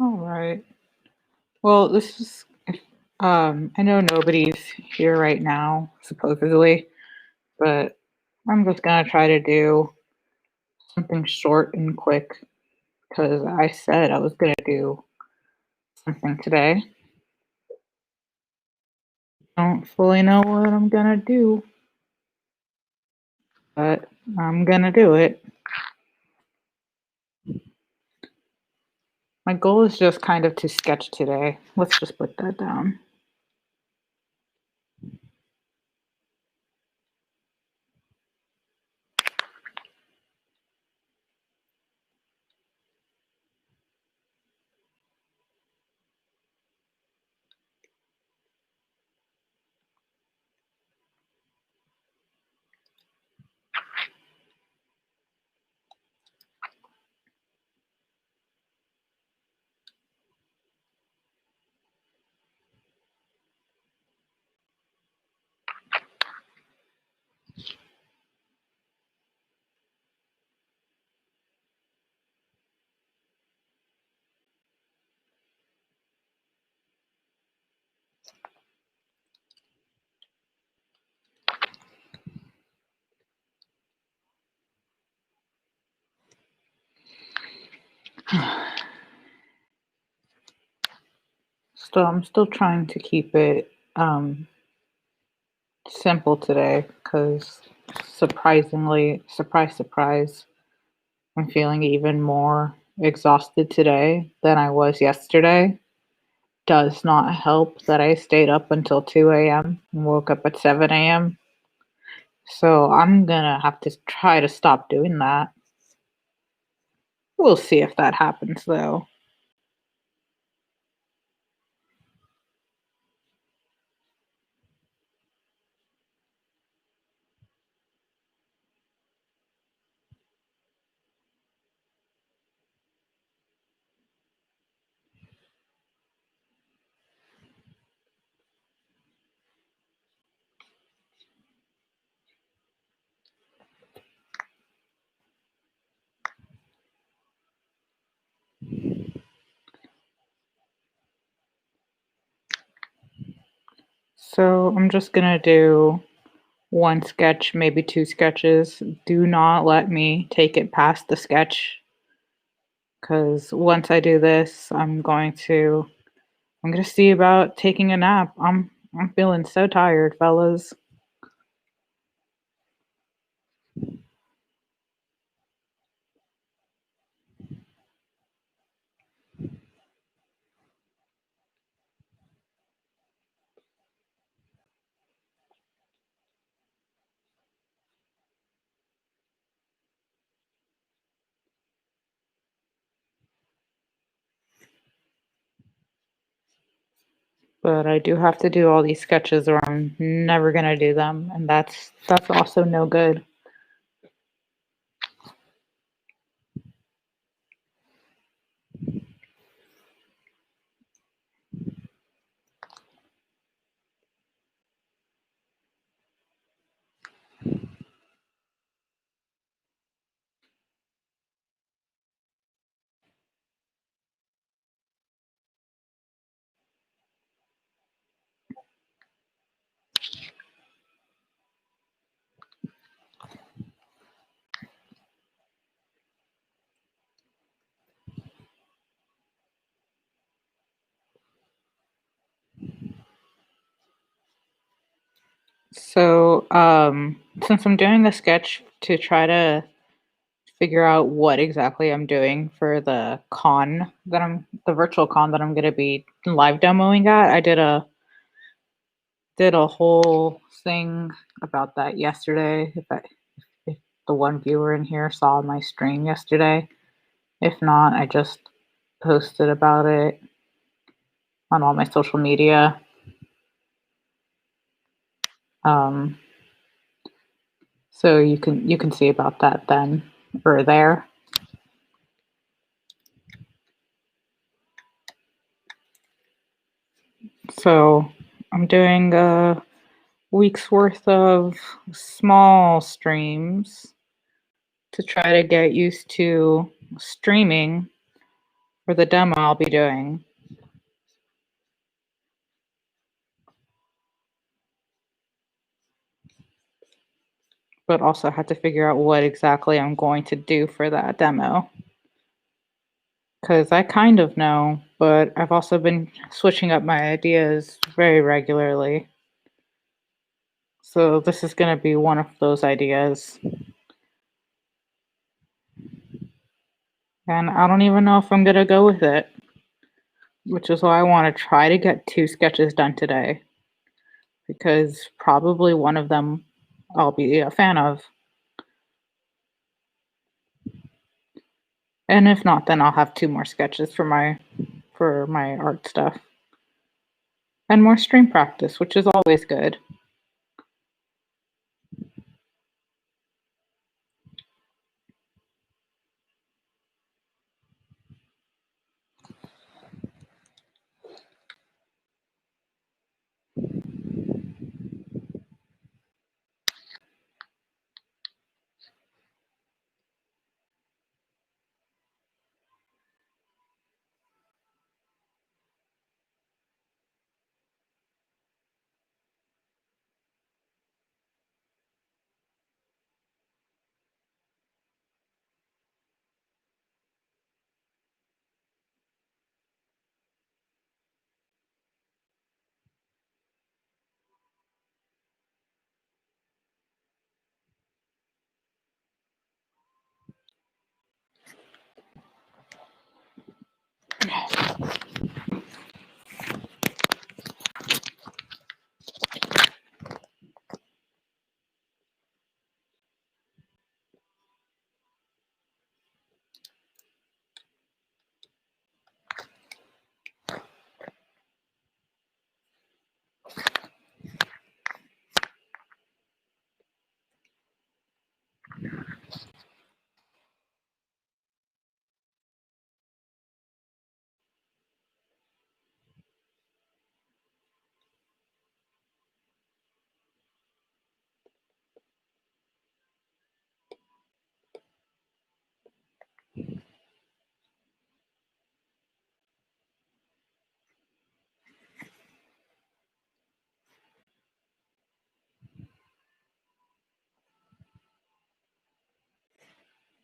All right. Well, this is I know nobody's here right now, supposedly, but I'm just gonna try to do something short and quick because I said I was gonna do something today. Don't fully know what I'm gonna do, but I'm gonna do it. My goal is just kind of to sketch today. Let's just put that down. I'm still trying to keep it simple today because surprisingly, surprise, surprise, I'm feeling even more exhausted today than I was yesterday. Does not help that I stayed up until 2 a.m. and woke up at 7 a.m. So I'm gonna have to try to stop doing that. We'll see if that happens though. So I'm just gonna do one sketch, maybe two sketches. Do not let me take it past the sketch because once I do this, I'm gonna see about taking a nap. I'm feeling so tired, fellas. But I do have to do all these sketches or I'm never gonna do them, and that's also no good. So, since I'm doing a sketch to try to figure out what exactly I'm doing for the virtual con that I'm gonna be live demoing at, I did a whole thing about that yesterday. If the one viewer in here saw my stream yesterday. If not, I just posted about it on all my social media. Um, so you can see about that then or there. So I'm doing a week's worth of small streams to try to get used to streaming for the demo I'll be doing, but also have to figure out what exactly I'm going to do for that demo. Because I kind of know, but I've also been switching up my ideas very regularly. So this is going to be one of those ideas. And I don't even know if I'm going to go with it, which is why I want to try to get 2 sketches done today, because probably one of them I'll be a fan of. And if not, then I'll have 2 more sketches for my art stuff. And more stream practice, which is always good.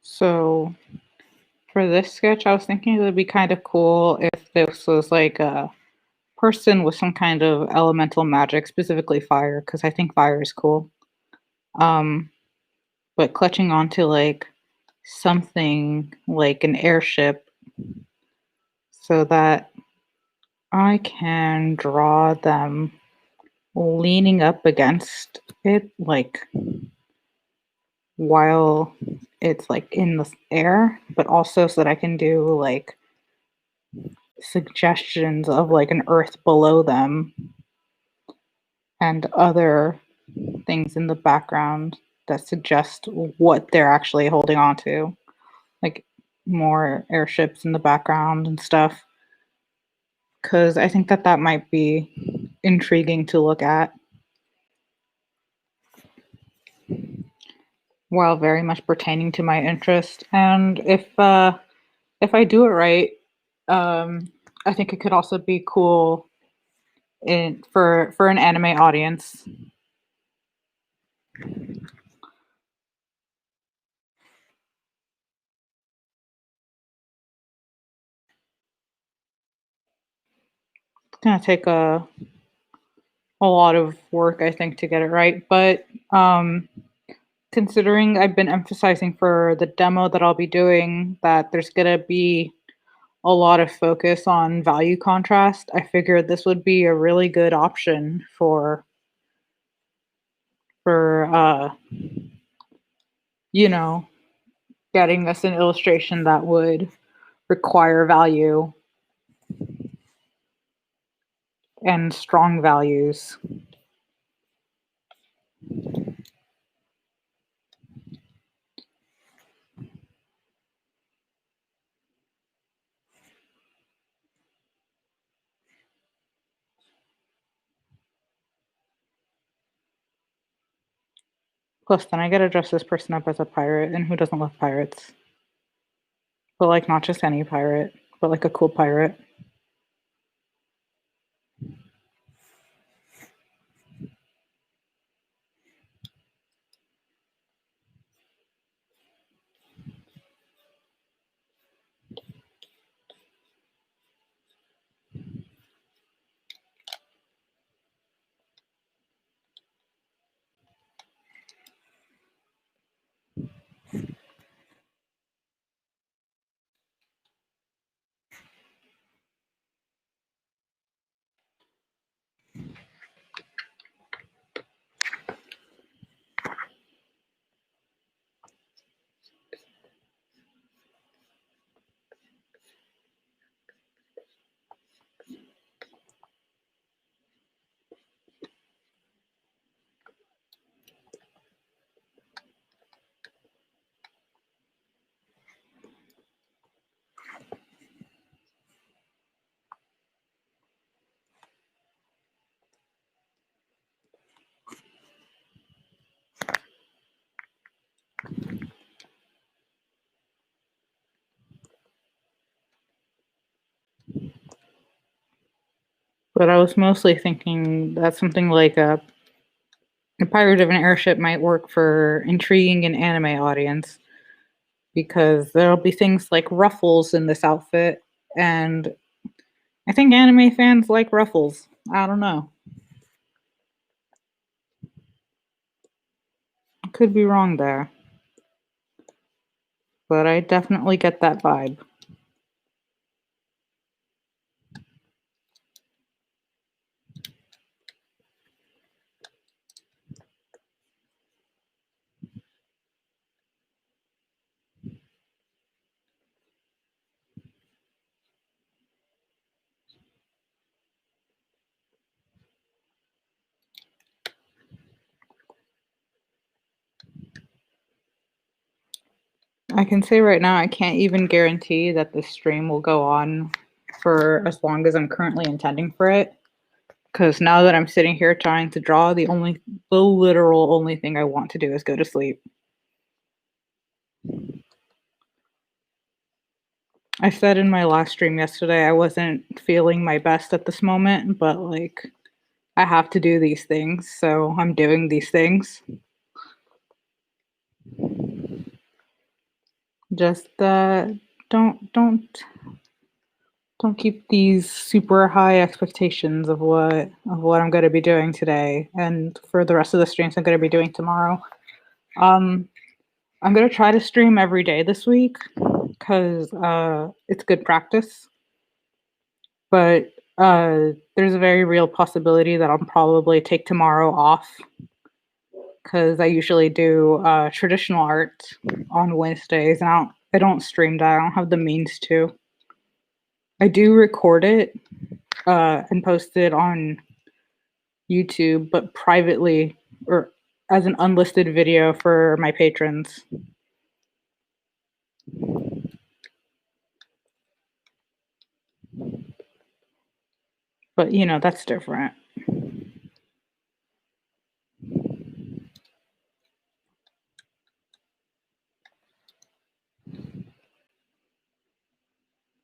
So for this sketch, I was thinking it would be kind of cool if this was like a person with some kind of elemental magic, specifically fire, because I think fire is cool. Um, but clutching onto like something like an airship so that I can draw them leaning up against it, like while it's like in the air, but also so that I can do like suggestions of like an earth below them and other things in the background that suggest what they're actually holding on to, like more airships in the background and stuff. Because I think that that might be intriguing to look at while very much pertaining to my interest. And if I do it right, I think it could also be cool for an anime audience. It's gonna take a lot of work, I think, to get it right. But considering I've been emphasizing for the demo that I'll be doing that there's gonna be a lot of focus on value contrast, I figured this would be a really good option for you know, getting us an illustration that would require value and strong values. Plus, then I gotta dress this person up as a pirate, and who doesn't love pirates? But like, not just any pirate. but like a cool pirate. But I was mostly thinking that something like a pirate of an airship might work for intriguing an anime audience because there'll be things like ruffles in this outfit, and I think anime fans like ruffles. I don't know. I could be wrong there, but I definitely get that vibe. I can say right now I can't even guarantee that this stream will go on for as long as I'm currently intending for it. Because now that I'm sitting here trying to draw, the literal only thing I want to do is go to sleep. I said in my last stream yesterday I wasn't feeling my best at this moment, but like I have to do these things, so I'm doing these things. Just don't keep these super high expectations of what I'm going to be doing today and for the rest of the streams I'm going to be doing tomorrow. Um, I'm going to try to stream every day this week because it's good practice. But there's a very real possibility that I'll probably take tomorrow off because I usually do traditional art on Wednesdays, and I don't stream that. I don't have the means to. I do record it and post it on YouTube, but privately or as an unlisted video for my patrons. But you know, that's different.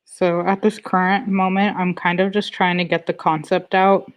So at this current moment, I'm kind of just trying to get the concept out.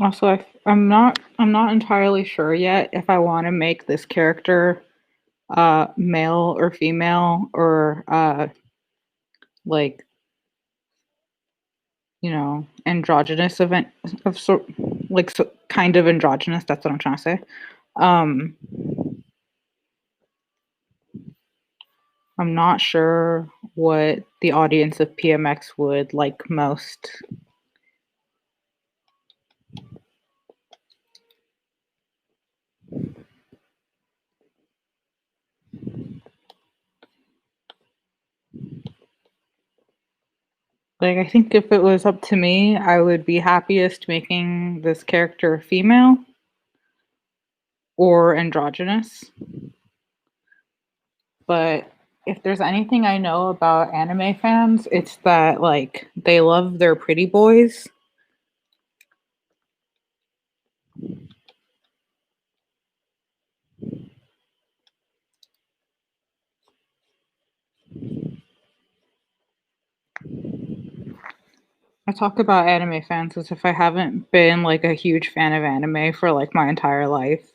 Also, I'm not entirely sure yet if I want to make this character male or female or like androgynous event of sort like so, kind of androgynous. That's what I'm trying to say. Um, I'm not sure what the audience of PMX would like most. Like, I think if it was up to me, I would be happiest making this character female or androgynous. But if there's anything I know about anime fans, it's that like they love their pretty boys. I talk about anime fans as if I haven't been like a huge fan of anime for like my entire life.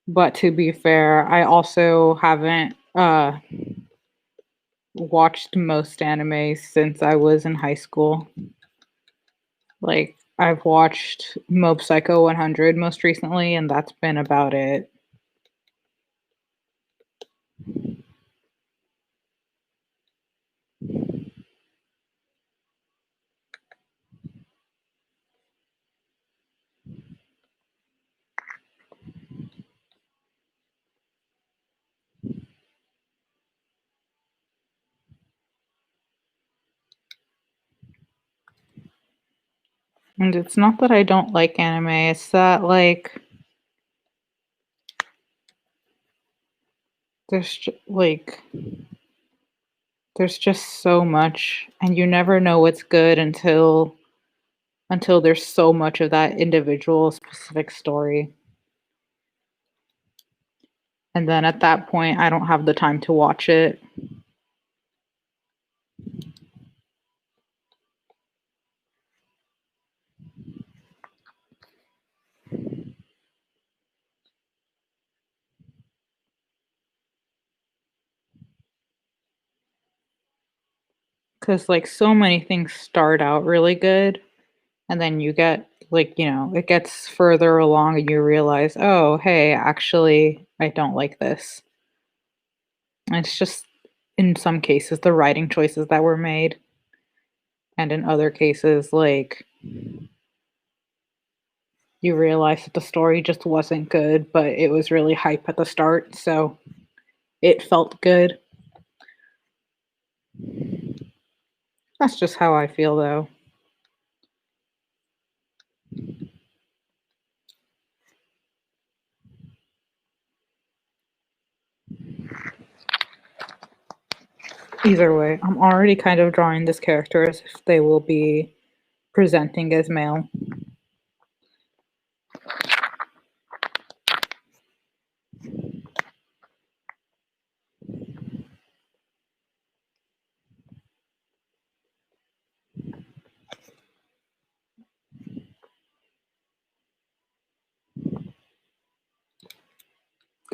But to be fair, I also haven't watched most anime since I was in high school. Like I've watched Mob Psycho 100 most recently, and that's been about it. And it's not that I don't like anime, it's that like like there's just so much and you never know what's good until there's so much of that individual specific story. And then at that point I don't have the time to watch it. Cause like so many things start out really good and then you get like, it gets further along and you realize, oh hey, actually I don't like this. And it's just in some cases the writing choices that were made. And in other cases, like you realize that the story just wasn't good, but it was really hype at the start, so it felt good. That's just how I feel though. Either way, I'm already kind of drawing this character as if they will be presenting as male.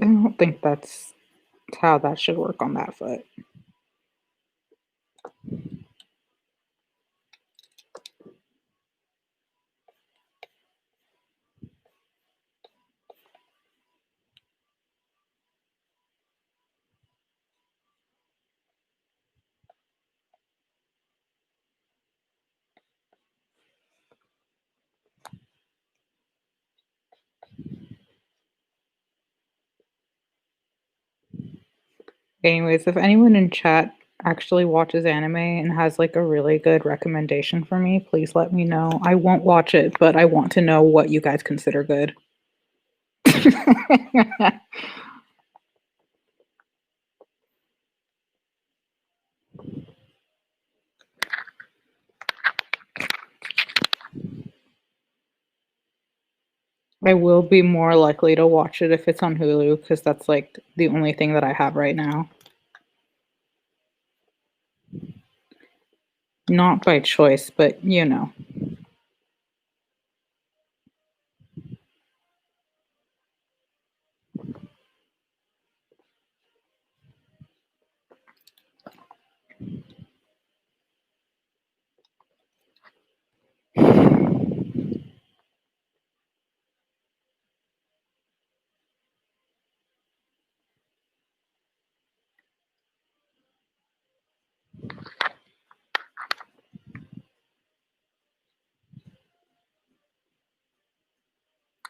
I don't think that's how that should work on that foot. Anyways, if anyone in chat actually watches anime and has like a really good recommendation for me, please let me know. I won't watch it, but I want to know what you guys consider good. I will be more likely to watch it if it's on Hulu because that's like the only thing that I have right now. Not by choice, but you know.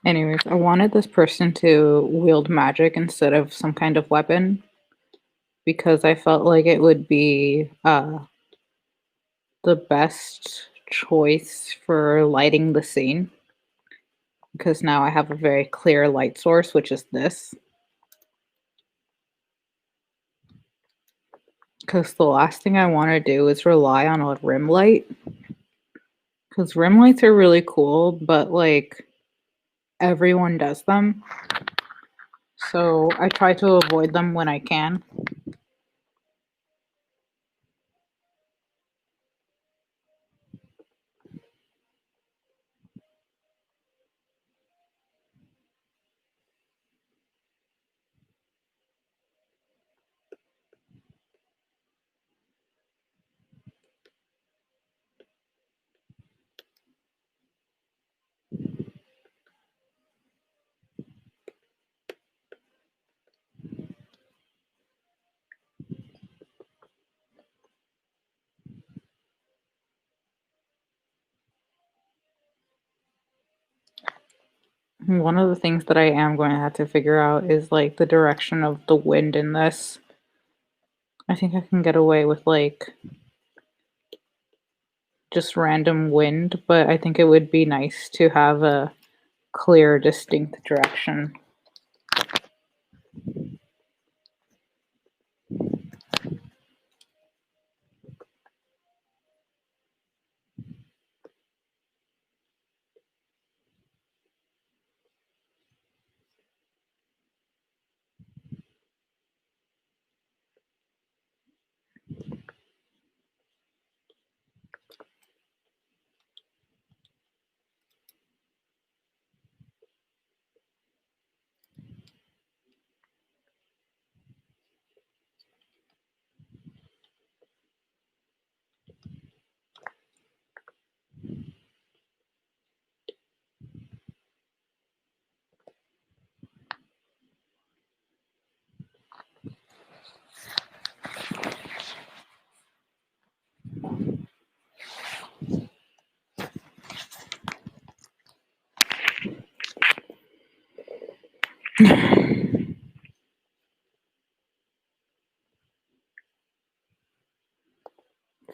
Anyways, I wanted this person to wield magic instead of some kind of weapon because I felt like it would be the best choice for lighting the scene because now I have a very clear light source, which is this. Because the last thing I want to do is rely on a rim light. Because rim lights are really cool, but like everyone does them. So I try to avoid them when I can. One of the things that I am going to have to figure out is like the direction of the wind in this. I think I can get away with like just random wind, but I think it would be nice to have a clear, distinct direction.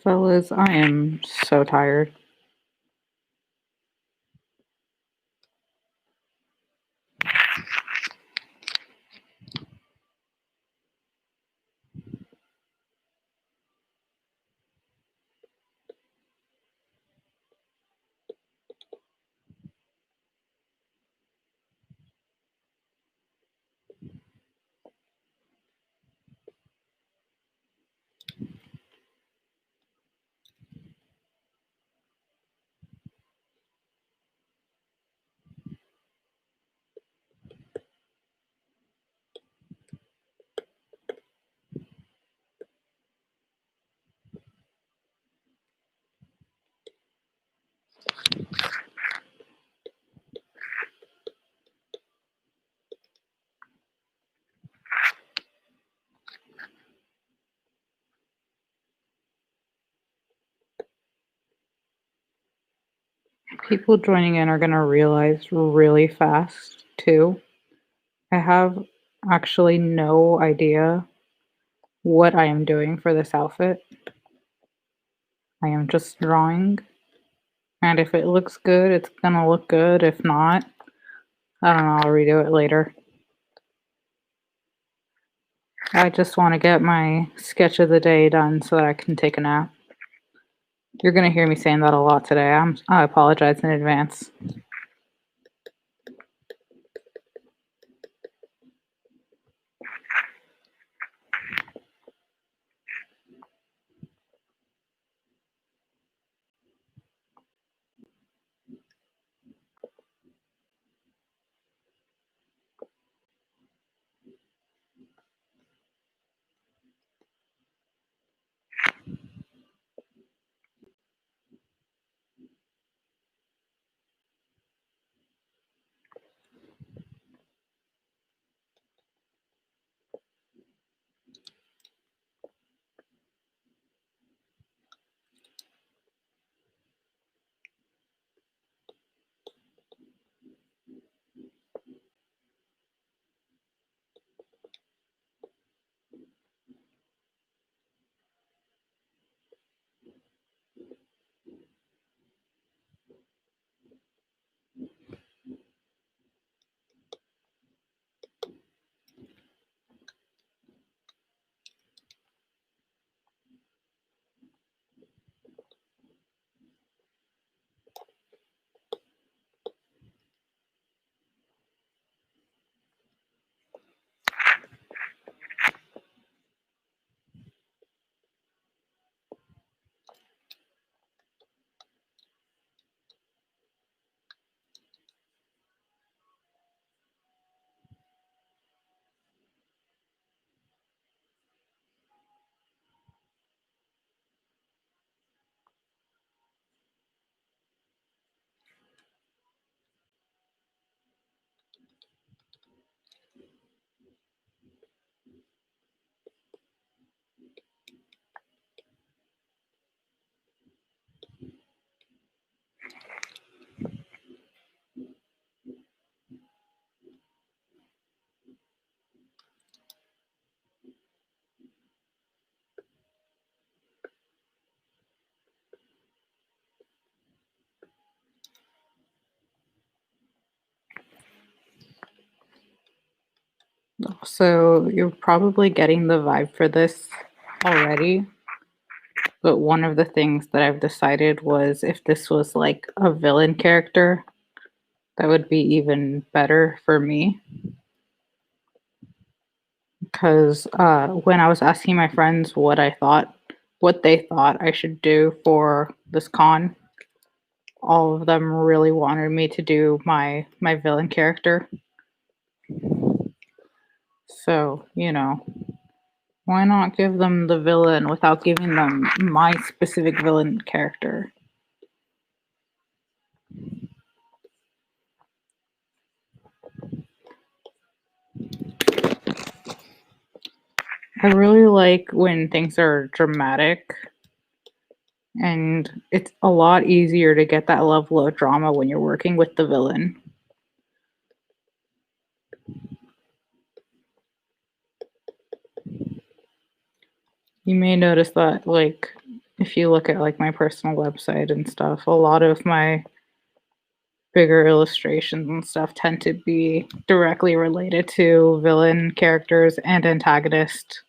Fellas, I am so tired. People joining in are going to realize really fast, too. I have actually no idea what I am doing for this outfit. I am just drawing, and if it looks good, it's going to look good. If not, I don't know, I'll redo it later. I just want to get my sketch of the day done so that I can take a nap. You're going to hear me saying that a lot today. I apologize in advance. So you're probably getting the vibe for this already, but one of the things that I've decided was if this was like a villain character, that would be even better for me. Because when I was asking my friends what they thought I should do for this con, all of them really wanted me to do my villain character. So, why not give them the villain without giving them my specific villain character? I really like when things are dramatic, and it's a lot easier to get that level of drama when you're working with the villain. You may notice that, like, if you look at like my personal website and stuff, a lot of my bigger illustrations and stuff tend to be directly related to villain characters and antagonist.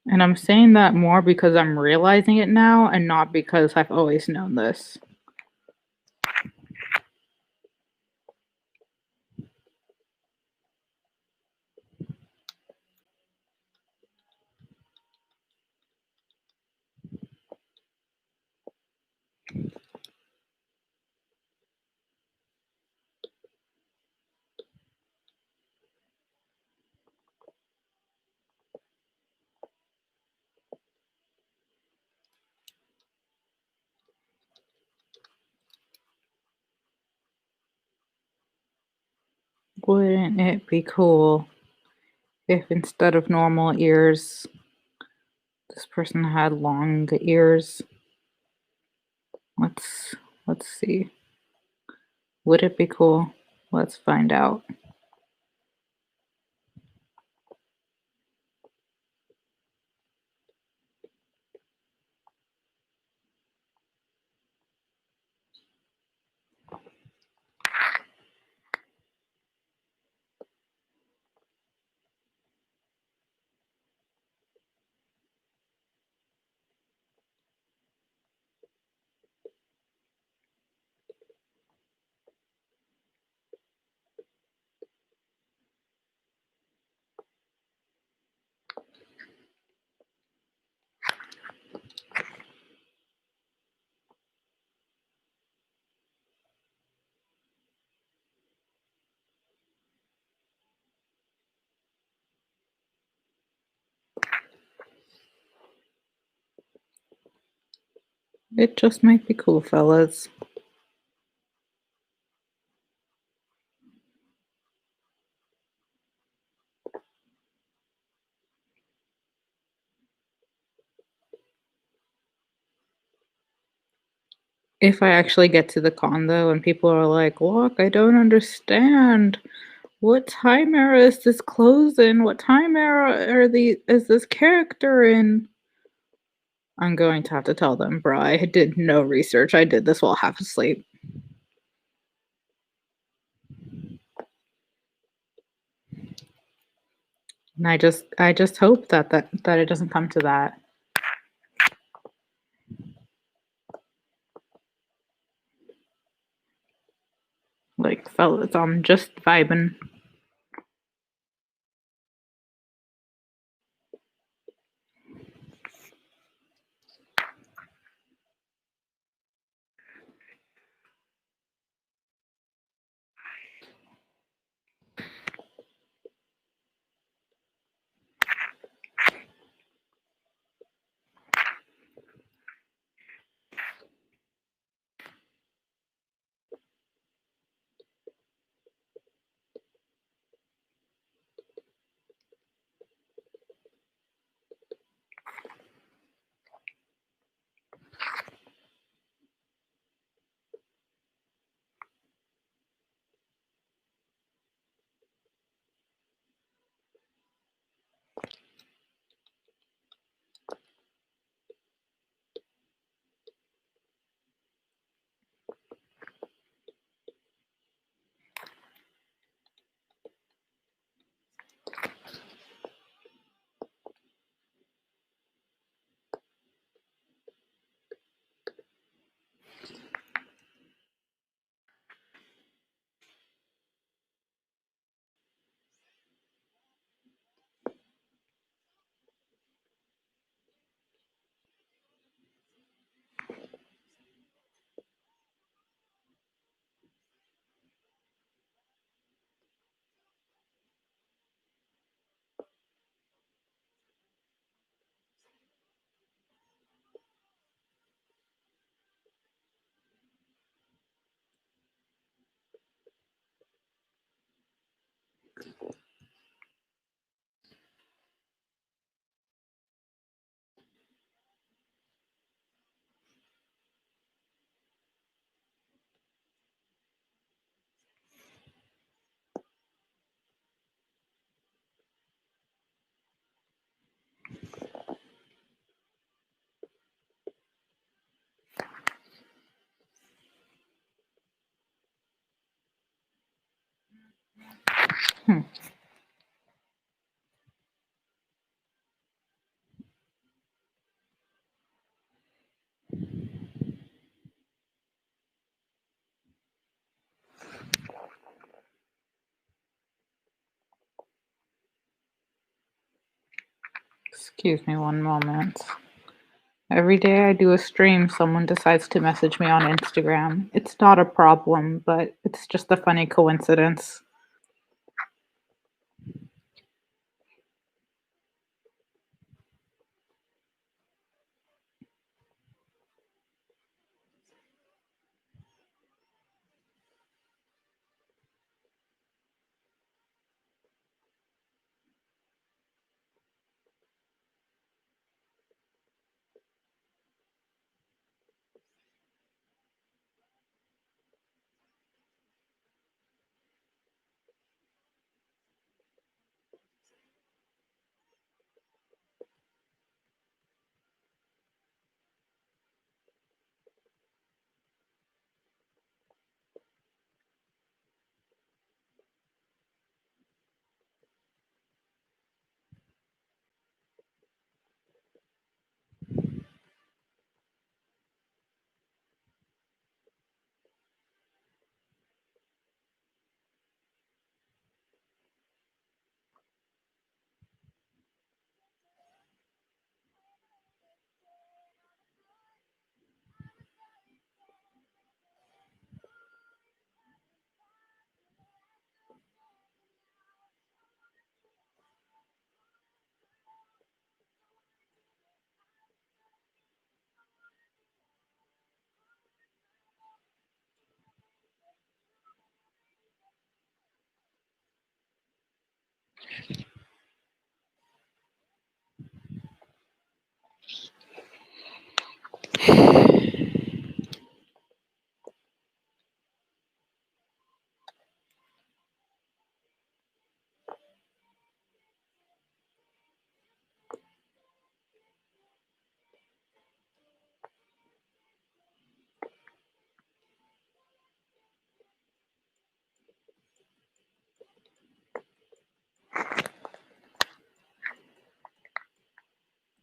And I'm saying that more because I'm realizing it now and not because I've always known this. Wouldn't it be cool if instead of normal ears, this person had long ears? Let's let's see. Would it be cool? Let's find out. It just might be cool, fellas. If I actually get to the con though and people are like, "Look, I don't understand. What time era is this clothes in? What time era is this character in?" I'm going to have to tell them, "Bro, I did no research. I did this while half asleep." And I just hope that it doesn't come to that. Like, fellas, I'm just vibing. Excuse me one moment. Every day I do a stream, someone decides to message me on Instagram. It's not a problem, but it's just a funny coincidence.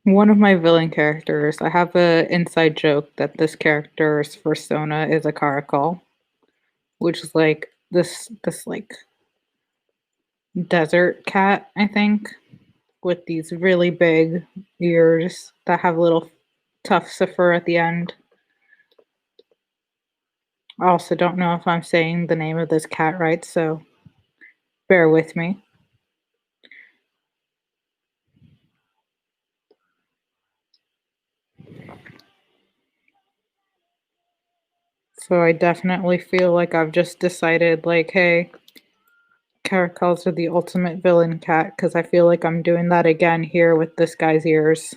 One of my villain characters, I have a inside joke that this character's persona is a caracal, which is like this like desert cat, I think, with these really big ears that have little tufts of fur at the end. I also don't know if I'm saying the name of this cat right, so bear with me. So I definitely feel like I've just decided, like, hey, caracals are the ultimate villain cat, because I feel like I'm doing that again here with this guy's ears.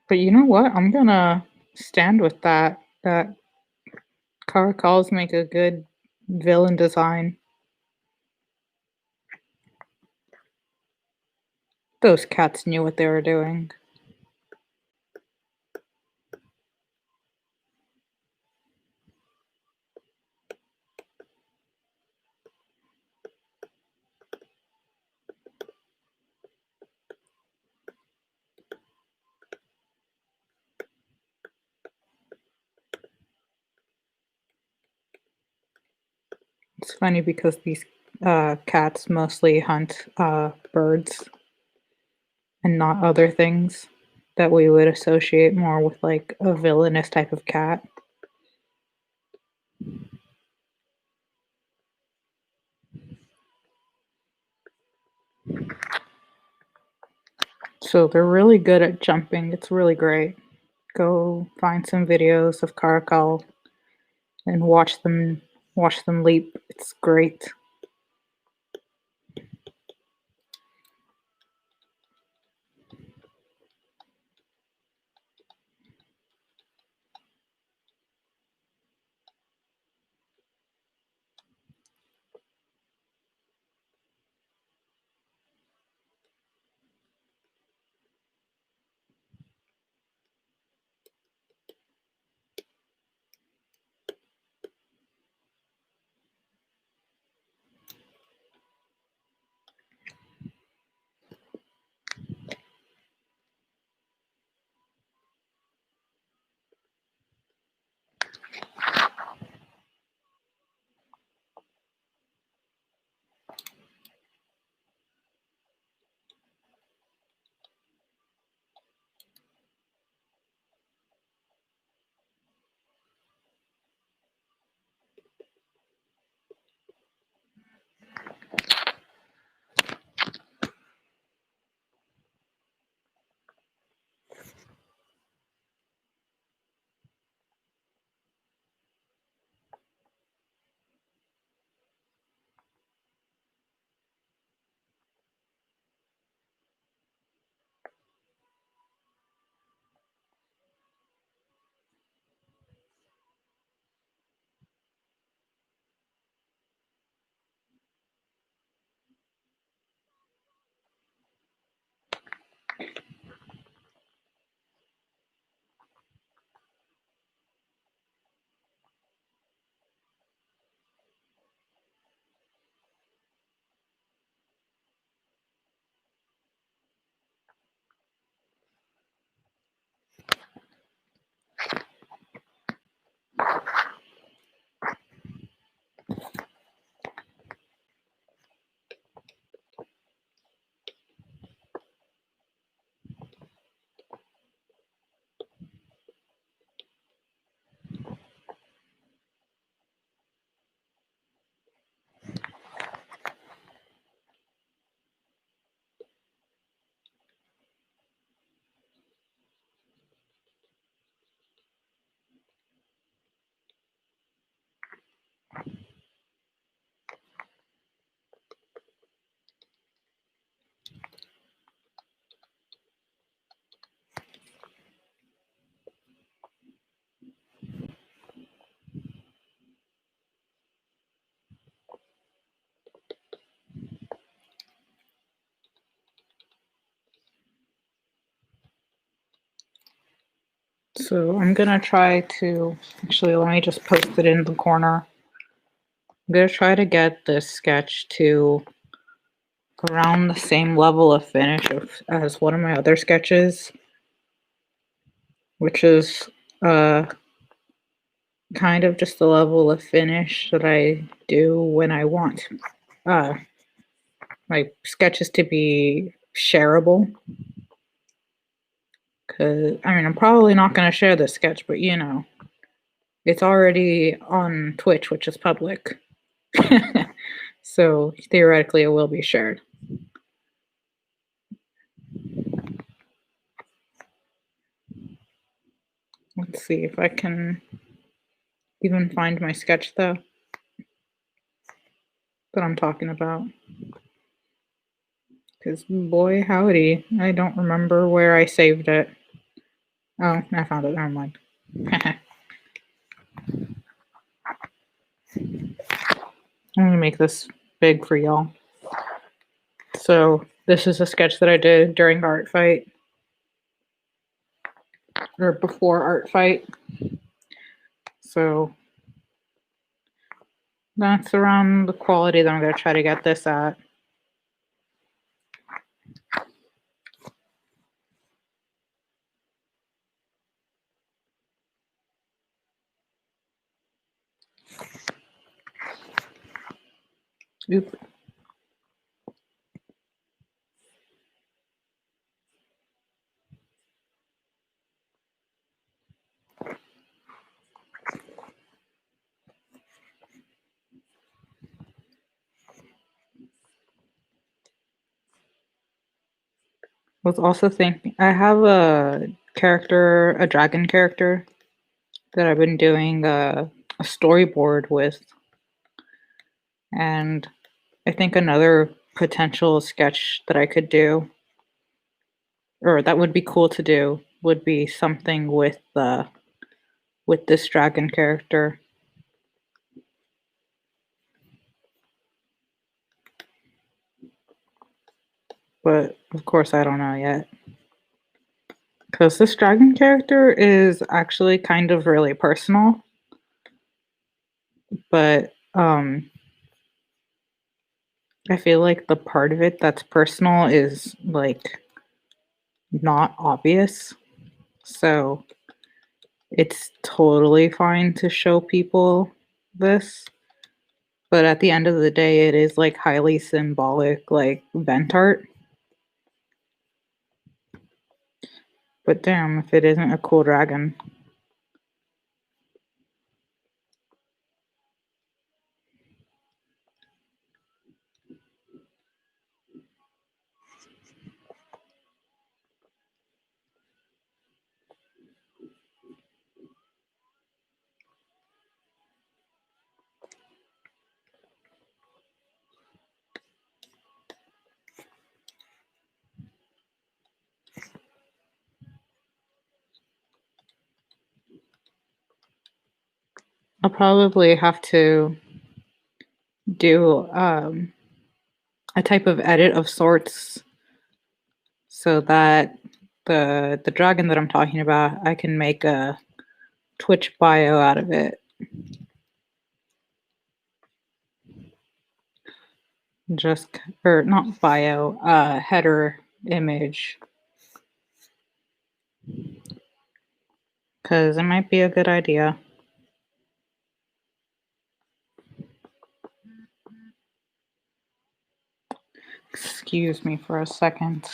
But you know what? I'm gonna stand with that. That caracals make a good villain design. Those cats knew what they were doing. It's funny because these cats mostly hunt birds and not other things that we would associate more with like a villainous type of cat. So they're really good at jumping. It's really great. Go find some videos of caracal and watch them leap. It's great. So I'm gonna try to actually let me just post it in the corner. I'm gonna try to get this sketch to around the same level of finish as one of my other sketches, which is kind of just the level of finish that I do when I want uh, my sketches to be shareable. Because, I mean, I'm probably not going to share this sketch, but it's already on Twitch, which is public. So theoretically, it will be shared. Let's see if I can even find my sketch, though, that I'm talking about. Because, boy, howdy, I don't remember where I saved it. Oh, I found it. Never mind. I'm going to make this big for y'all. So, this is a sketch that I did during Art Fight, or before Art Fight. So, that's around the quality that I'm going to try to get this at. Oop. Was also thinking, I have a dragon character that I've been doing a storyboard with, and I think another potential sketch that I could do, or that would be cool to do, would be something with this dragon character. But of course, I don't know yet. Because this dragon character is actually kind of really personal, but I feel like the part of it that's personal is like not obvious. So it's totally fine to show people this. But at the end of the day, it is like highly symbolic, like vent art. But damn, if it isn't a cool dragon. I'll probably have to do a type of edit of sorts so that the dragon that I'm talking about, I can make a Twitch bio out of it. Just, or not bio, header image. Because it might be a good idea. Excuse me for a second.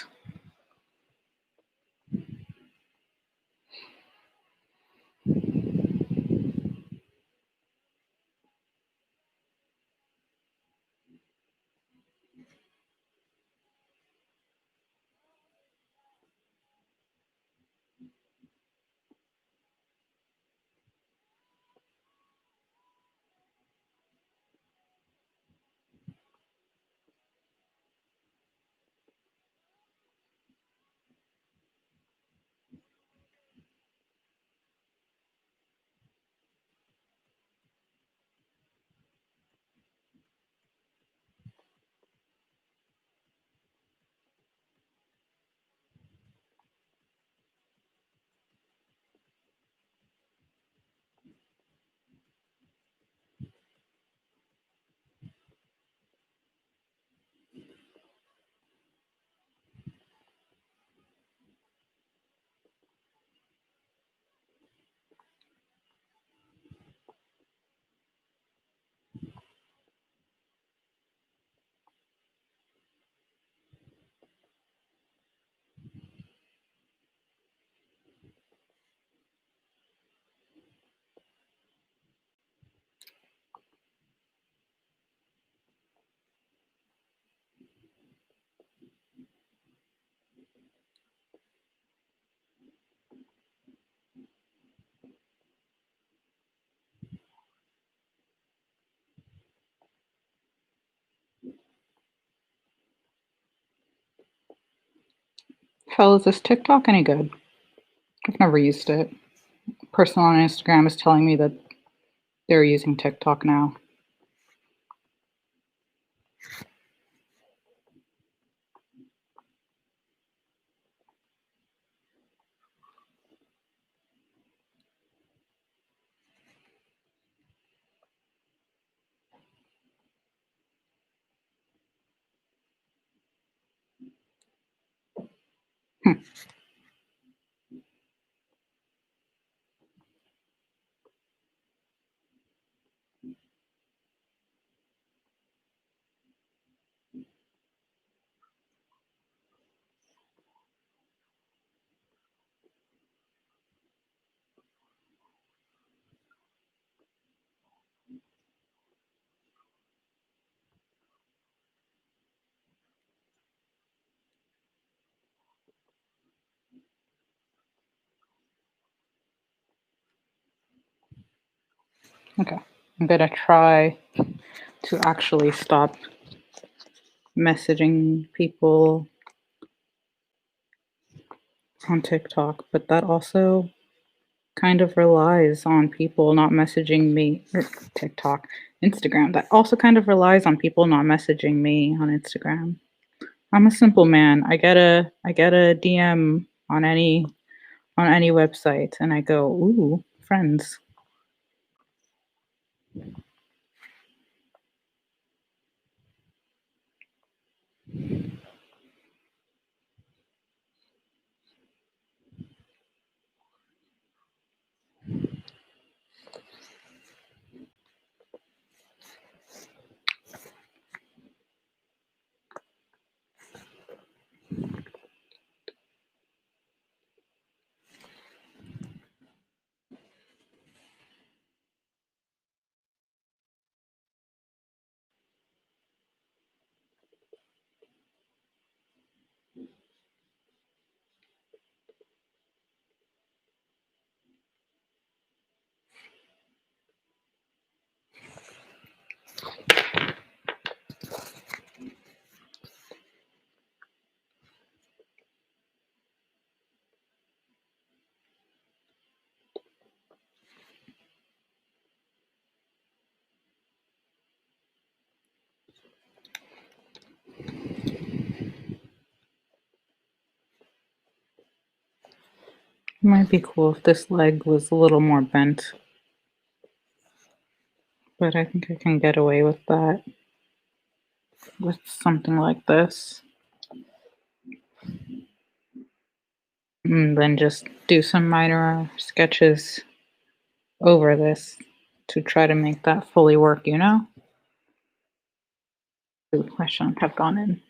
Fellas, is TikTok any good? I've never used it. Person on Instagram is telling me that they're using TikTok now. Hmm. Okay. I'm gonna try to actually stop messaging people on TikTok, but that also kind of relies on people not messaging me or TikTok, Instagram. That also kind of relies on people not messaging me on Instagram. I'm a simple man. I get a DM on any website and I go, "Ooh, friends." It might be cool if this leg was a little more bent, but I think I can get away with that with something like this. And then just do some minor sketches over this to try to make that fully work, you know? Ooh, I shouldn't have gone in.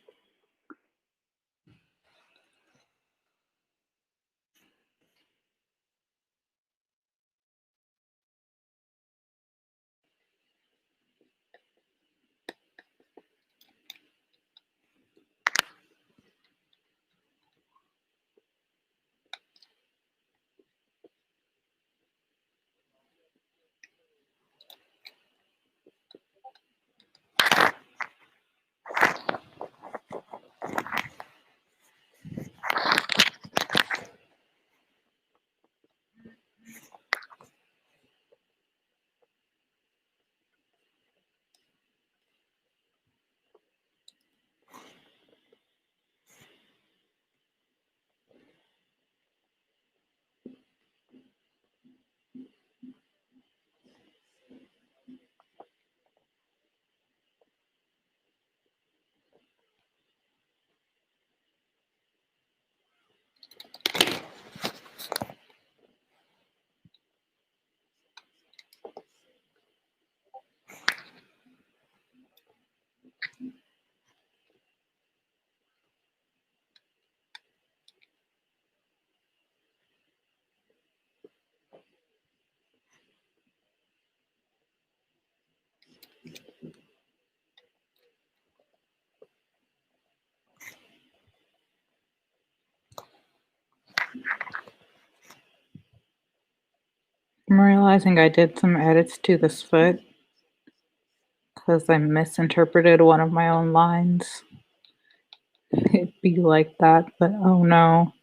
I'm realizing I did some edits to this foot because I misinterpreted one of my own lines. It'd be like that, but oh no.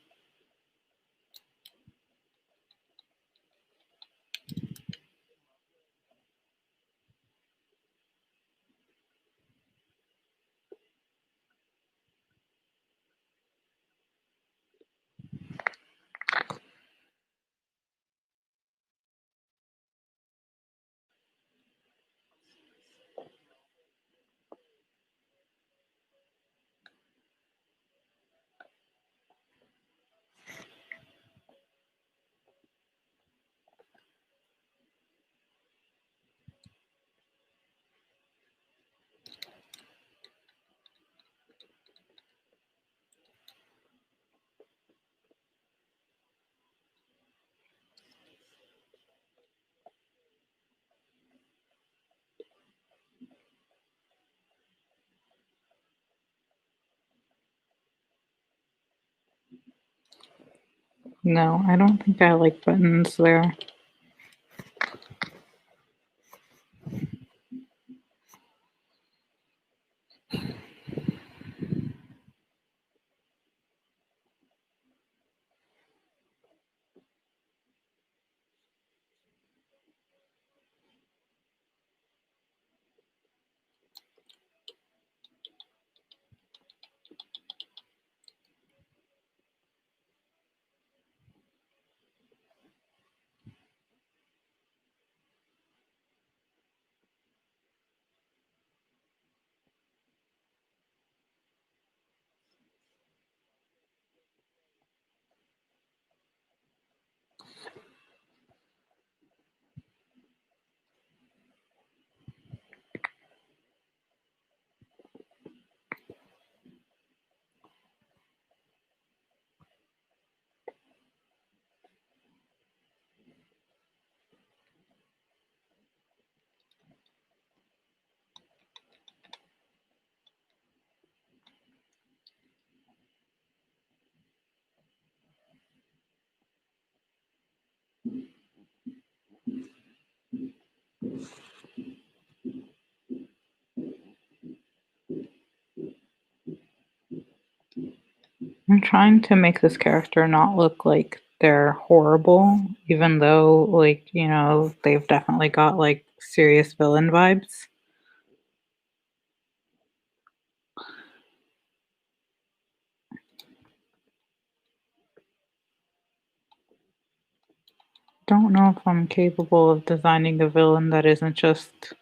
No, I don't think I like buttons there. I'm trying to make this character not look like they're horrible, even though, like, they've definitely got, like, serious villain vibes. Don't know if I'm capable of designing a villain that isn't just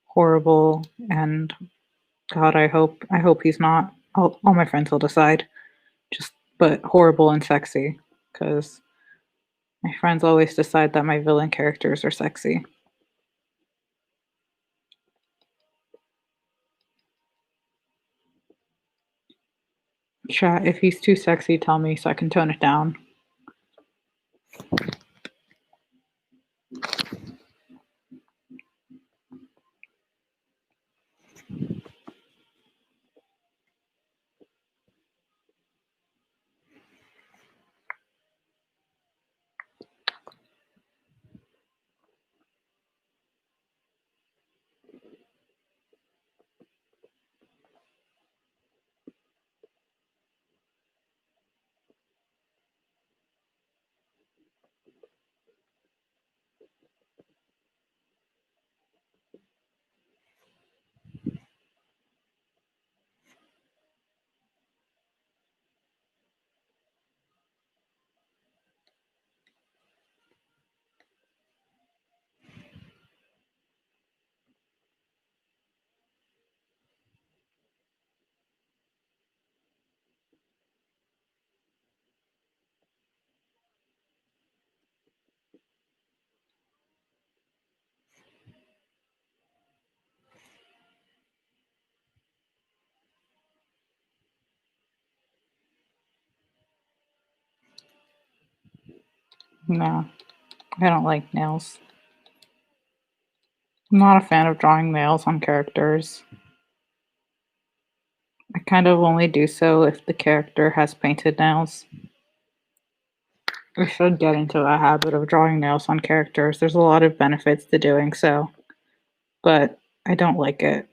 horrible and God, I hope he's not. All my friends will decide. Just but horrible and sexy, because my friends always decide that my villain characters are sexy. Chat, if he's too sexy, tell me so I can tone it down. No, I don't like nails. I'm not a fan of drawing nails on characters. I kind of only do so if the character has painted nails. I should get into a habit of drawing nails on characters. There's a lot of benefits to doing so, but I don't like it.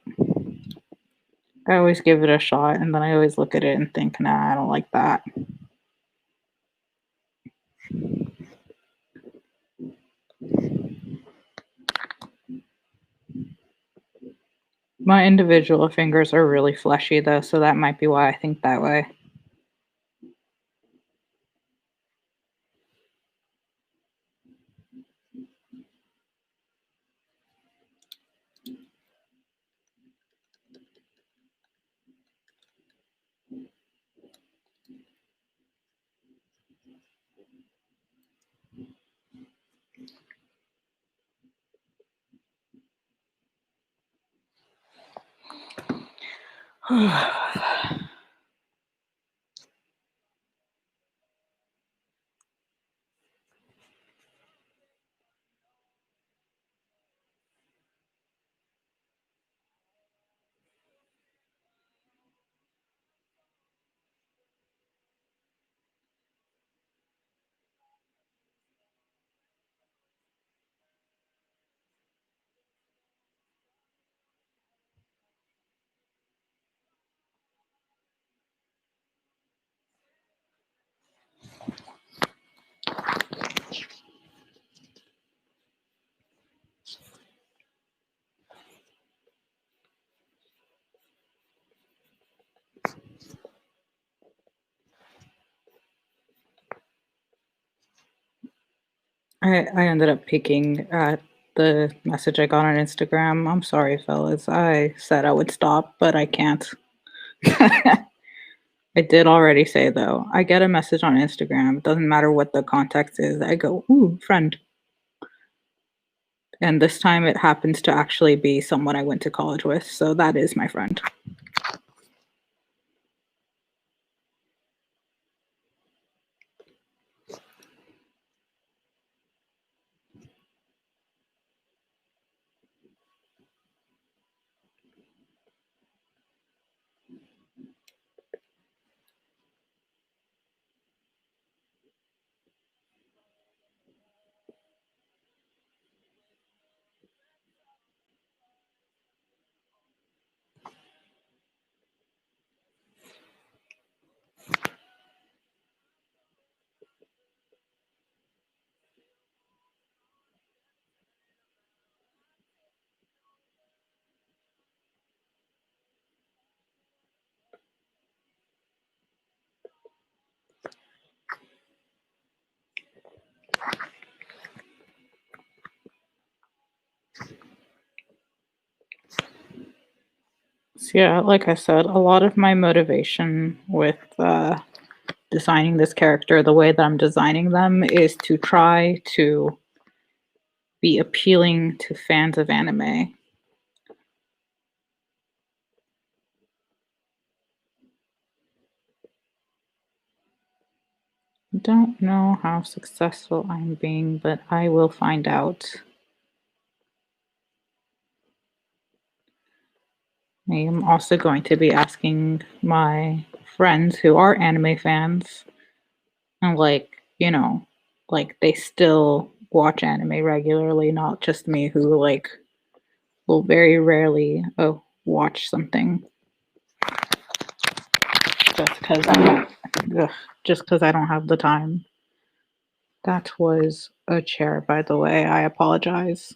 I always give it a shot and then I always look at it and think, nah, I don't like that. My individual fingers are really fleshy though, so that might be why I think that way. I ended up peeking at the message I got on Instagram. I'm sorry, fellas. I said I would stop, but I can't. I did already say though, I get a message on Instagram, doesn't matter what the context is. I go, "Ooh, friend." And this time it happens to actually be someone I went to college with, so that is my friend. So yeah, like I said, a lot of my motivation with designing this character the way that I'm designing them is to try to be appealing to fans of anime. Don't know how successful I'm being, but I will find out. I am also going to be asking my friends who are anime fans, and like they still watch anime regularly, not just me who like will very rarely watch something just because just because I don't have the time. That was a chair, by the way. I apologize.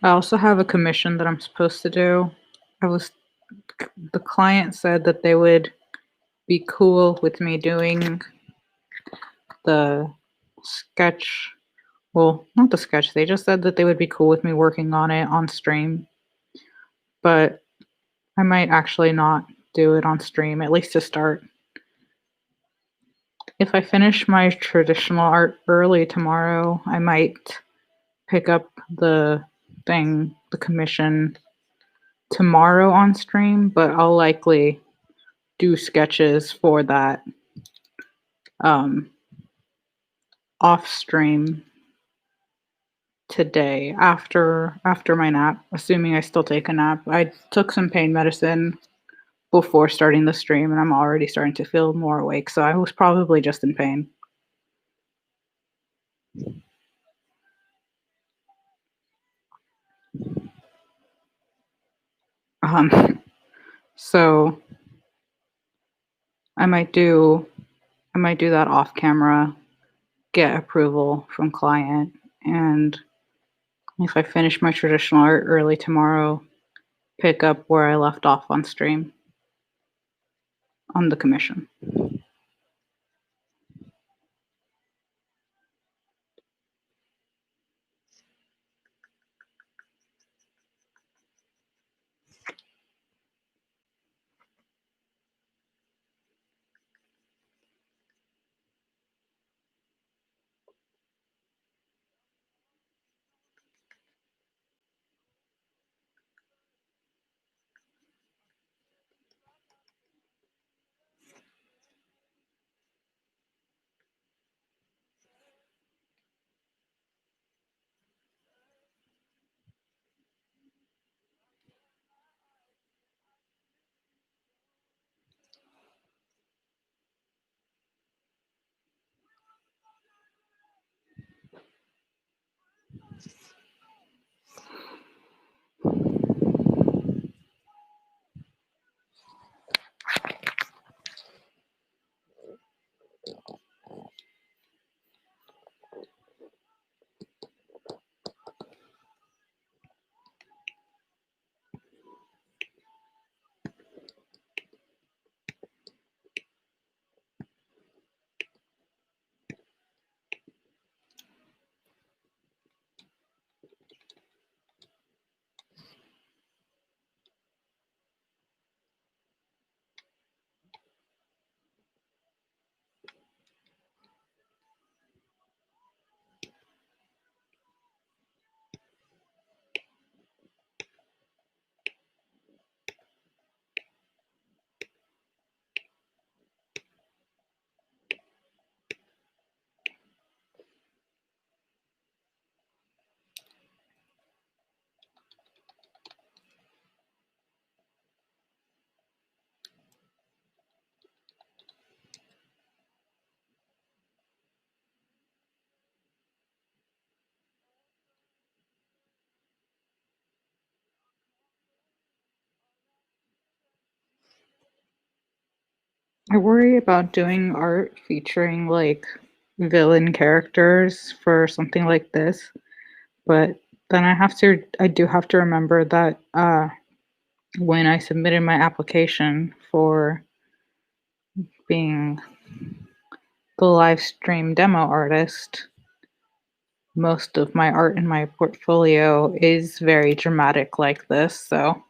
I also have a commission that I'm supposed to do. I was The client said that they would be cool with me doing the sketch. Well, not the sketch. They just said that they would be cool with me working on it on stream, but I might actually not do it on stream, at least to start. If I finish my traditional art early tomorrow, I might pick up the commission tomorrow on stream, but I'll likely do sketches for that um, off stream today after my nap, assuming I still take a nap. I took some pain medicine before starting the stream and I'm already starting to feel more awake, so I was probably just in pain. Um, so I might do I might do that off camera, get approval from client, and if I finish my traditional art early tomorrow, pick up where I left off on stream on the commission. I worry about doing art featuring like villain characters for something like this, but then I do have to remember that when I submitted my application for being the live stream demo artist, most of my art in my portfolio is very dramatic like this, so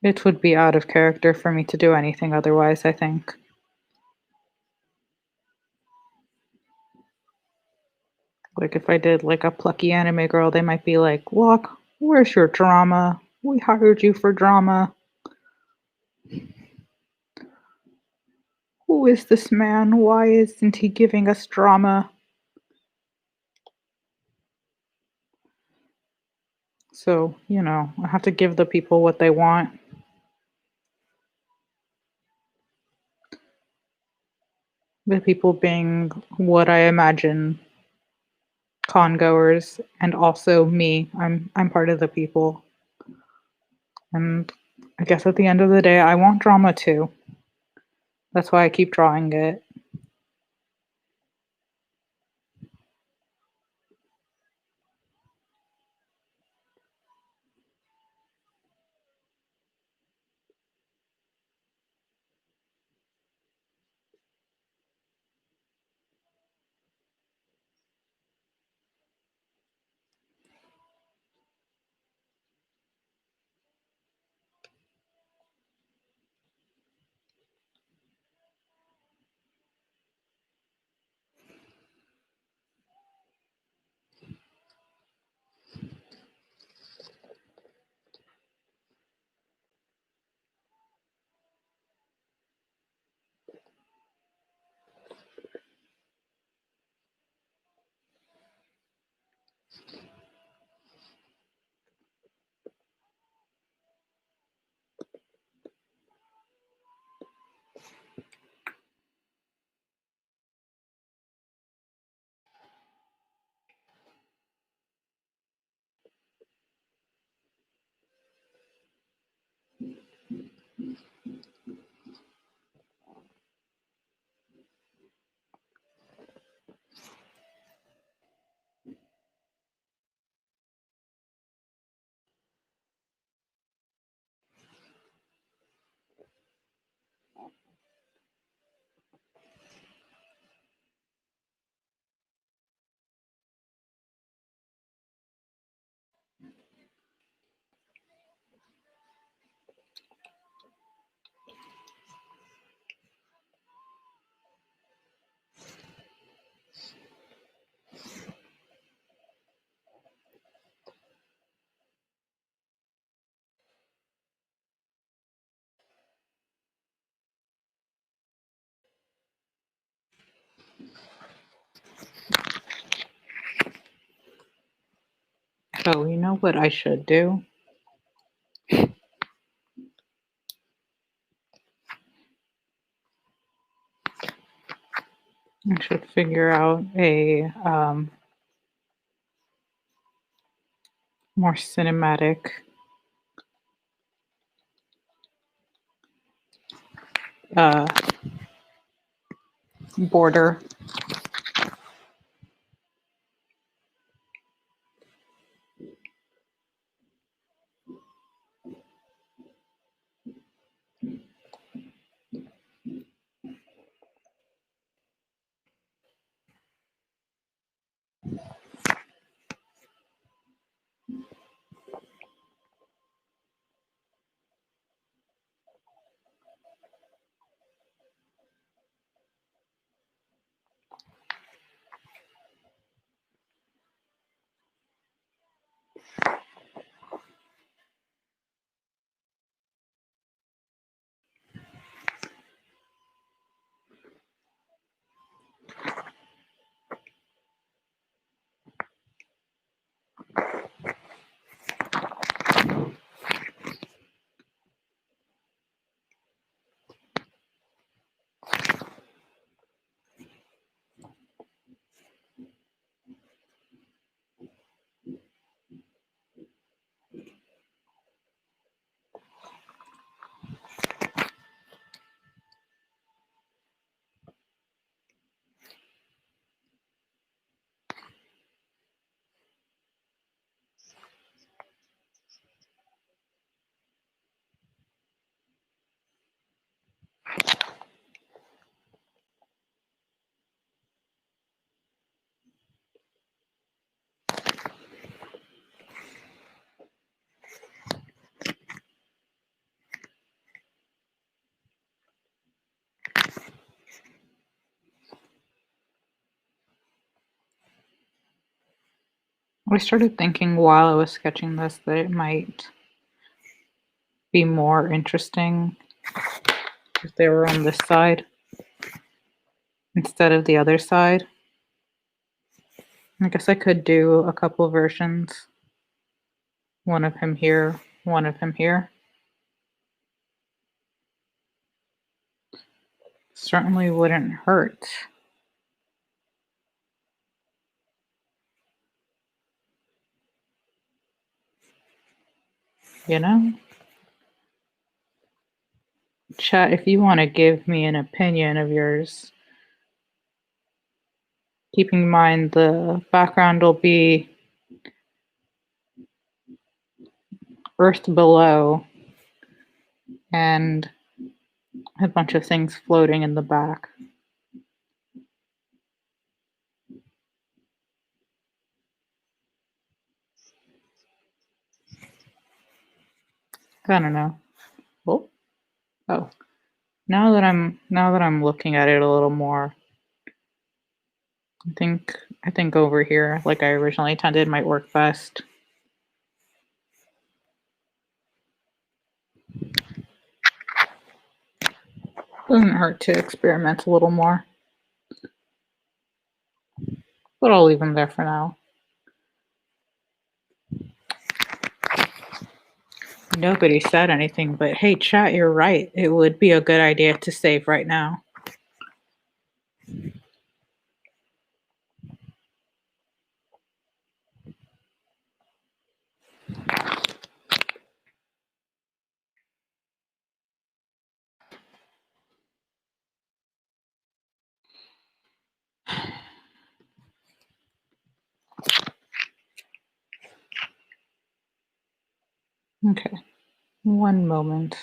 it would be out of character for me to do anything otherwise, I think. Like if I did like a plucky anime girl, they might be like, "Look, where's your drama? We hired you for drama. Who is this man? Why isn't he giving us drama?" So, I have to give the people what they want. The people being what I imagine con goers and also me. I'm part of the people. And I guess at the end of the day, I want drama too. That's why I keep drawing it. So, you know what I should do? I should figure out a more cinematic uh, border. I started thinking while I was sketching this that it might be more interesting if they were on this side instead of the other side. I guess I could do a couple versions. One of him here, one of him here. Certainly wouldn't hurt. You know? Chat, if you want to give me an opinion of yours, keeping in mind the background will be Earth below and a bunch of things floating in the back. I don't know. Oh. Now that I'm looking at it a little more, I think over here, like I originally intended, might work best. Doesn't hurt to experiment a little more. But I'll leave them there for now. Nobody said anything, but hey, chat, you're right. It would be a good idea to save right now. Okay, one moment.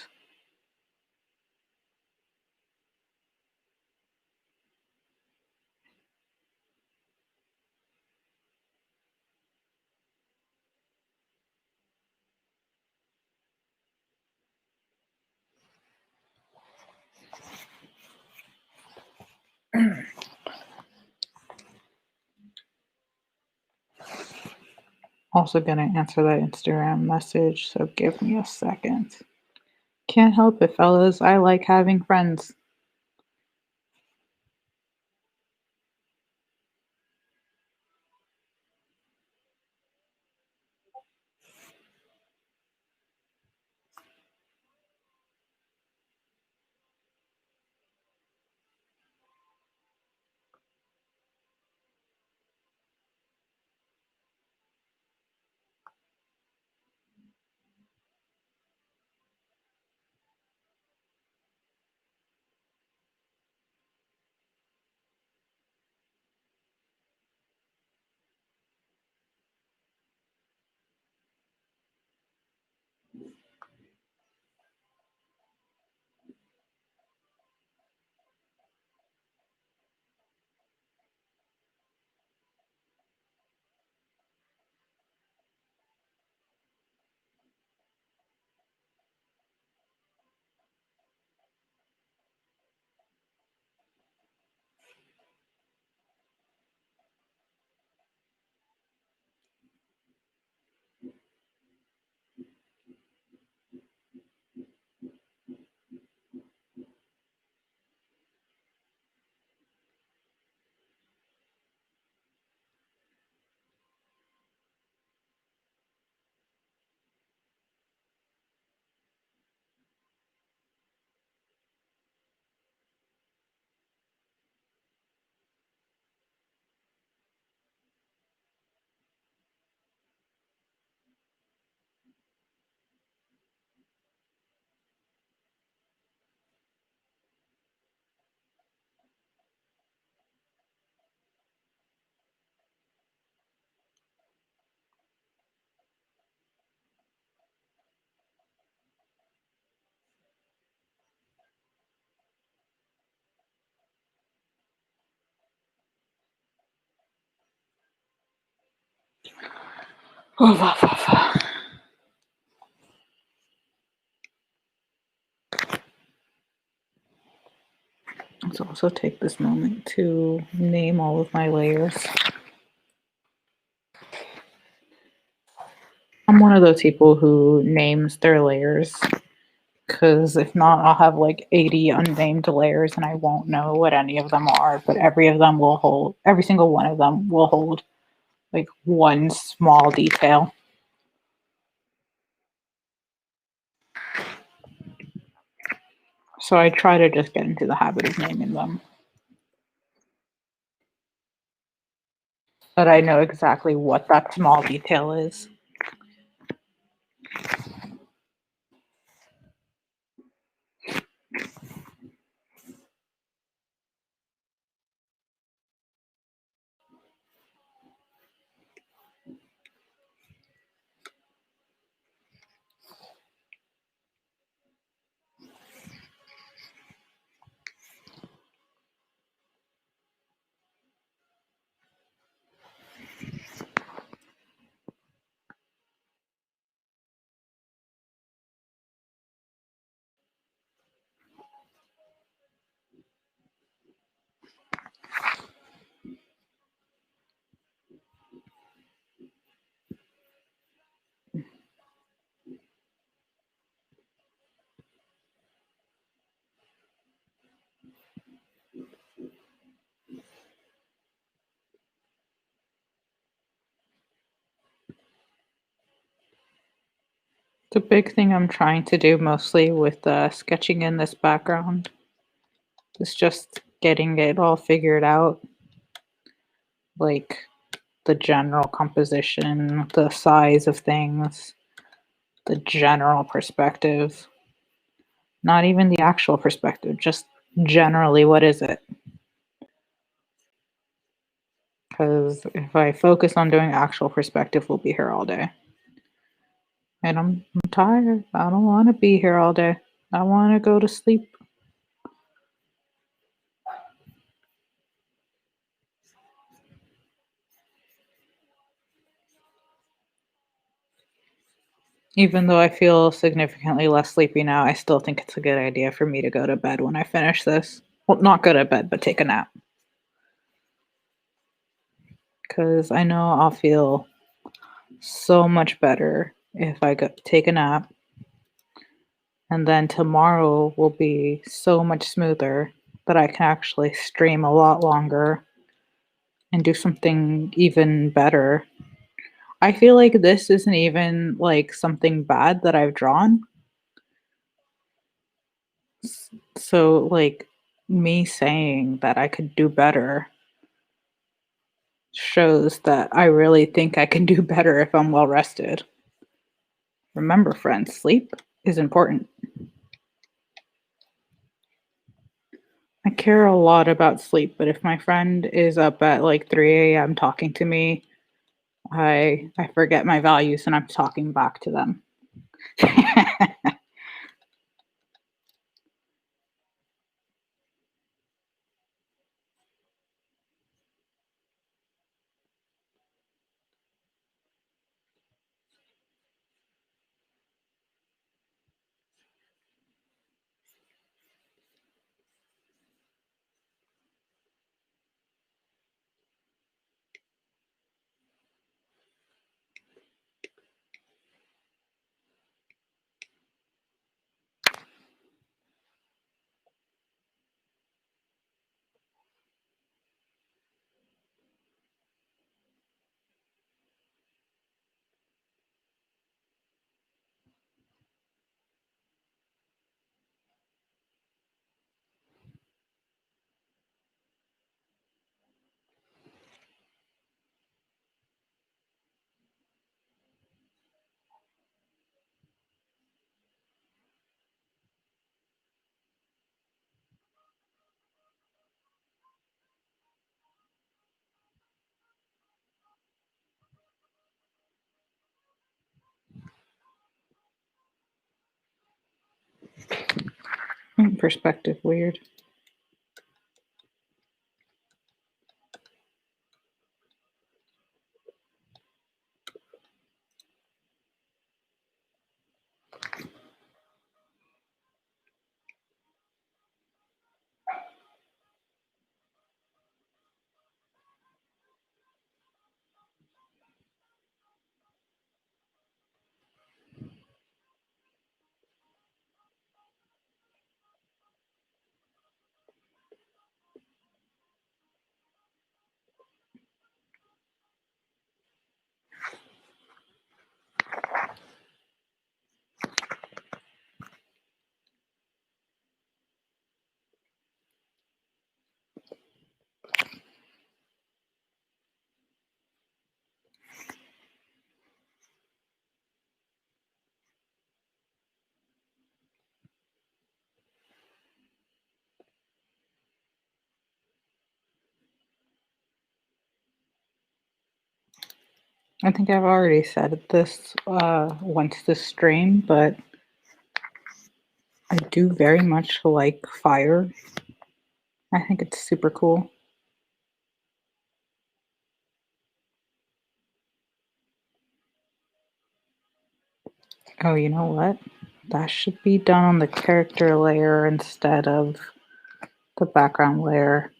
Also gonna answer that Instagram message, so give me a second. Can't help it, fellas. I like having friends. Let's also take this moment to name all of my layers. I'm one of those people who names their layers because if not, I'll have like 80 unnamed layers and I won't know what any of them are, but every single one of them will hold like one small detail. So I try to just get into the habit of naming them. But I know exactly what that small detail is. The big thing I'm trying to do mostly with sketching in this background is just getting it all figured out, like the general composition, the size of things, the general perspective, not even the actual perspective, just generally what is it? Because if I focus on doing actual perspective, we'll be here all day. And I'm tired. I don't want to be here all day. I want to go to sleep. Even though I feel significantly less sleepy now, I still think it's a good idea for me to go to bed when I finish this. Well, not go to bed, but take a nap. Because I know I'll feel so much better if I go take a nap. And then tomorrow will be so much smoother that I can actually stream a lot longer and do something even better. I feel like this isn't even like something bad that I've drawn. So, like, me saying that I could do better shows that I really think I can do better if I'm well rested. Remember, friends, sleep is important. I care a lot about sleep, but if my friend is up at like 3 a.m. talking to me, I forget my values and I'm talking back to them. Perspective weird. I think I've already said this once this stream, but I do very much like fire. I think it's super cool. Oh, you know what? That should be done on the character layer instead of the background layer.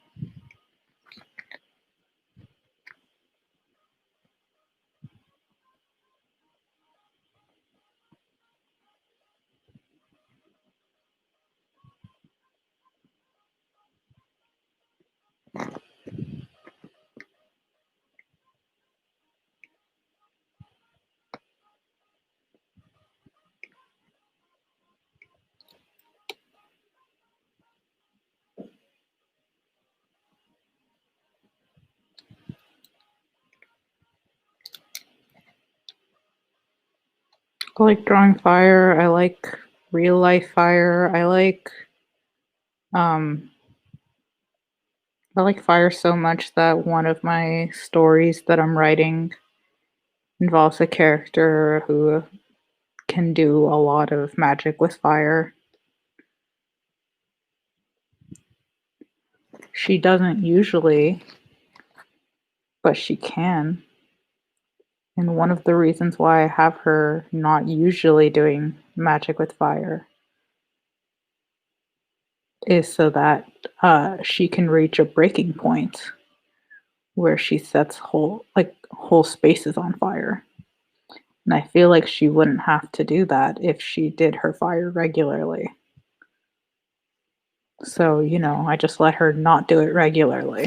I like drawing fire. I like real life fire. Um I like fire so much that one of my stories that I'm writing involves a character who can do a lot of magic with fire. She doesn't usually, but she can. And one of the reasons why I have her not usually doing magic with fire is so that she can reach a breaking point where she sets whole spaces on fire. And I feel like she wouldn't have to do that if she did her fire regularly. So, I just let her not do it regularly.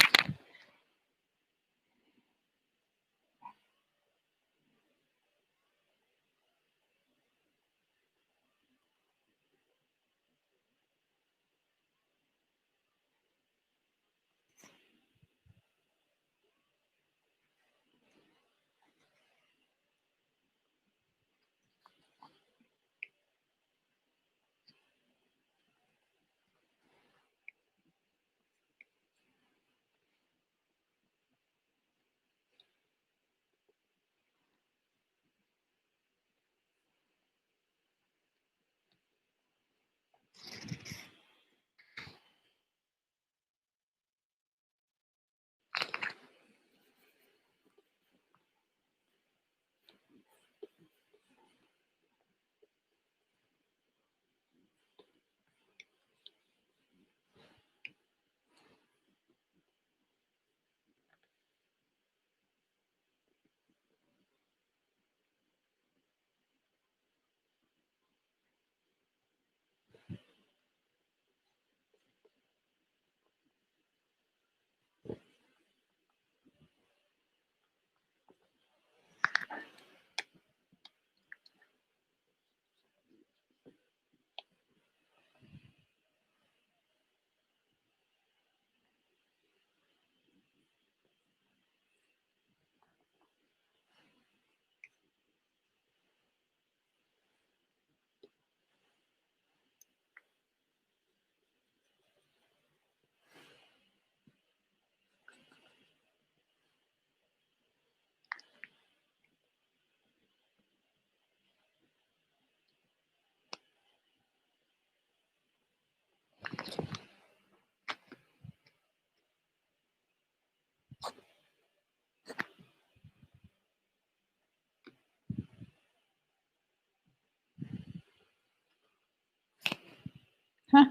Huh?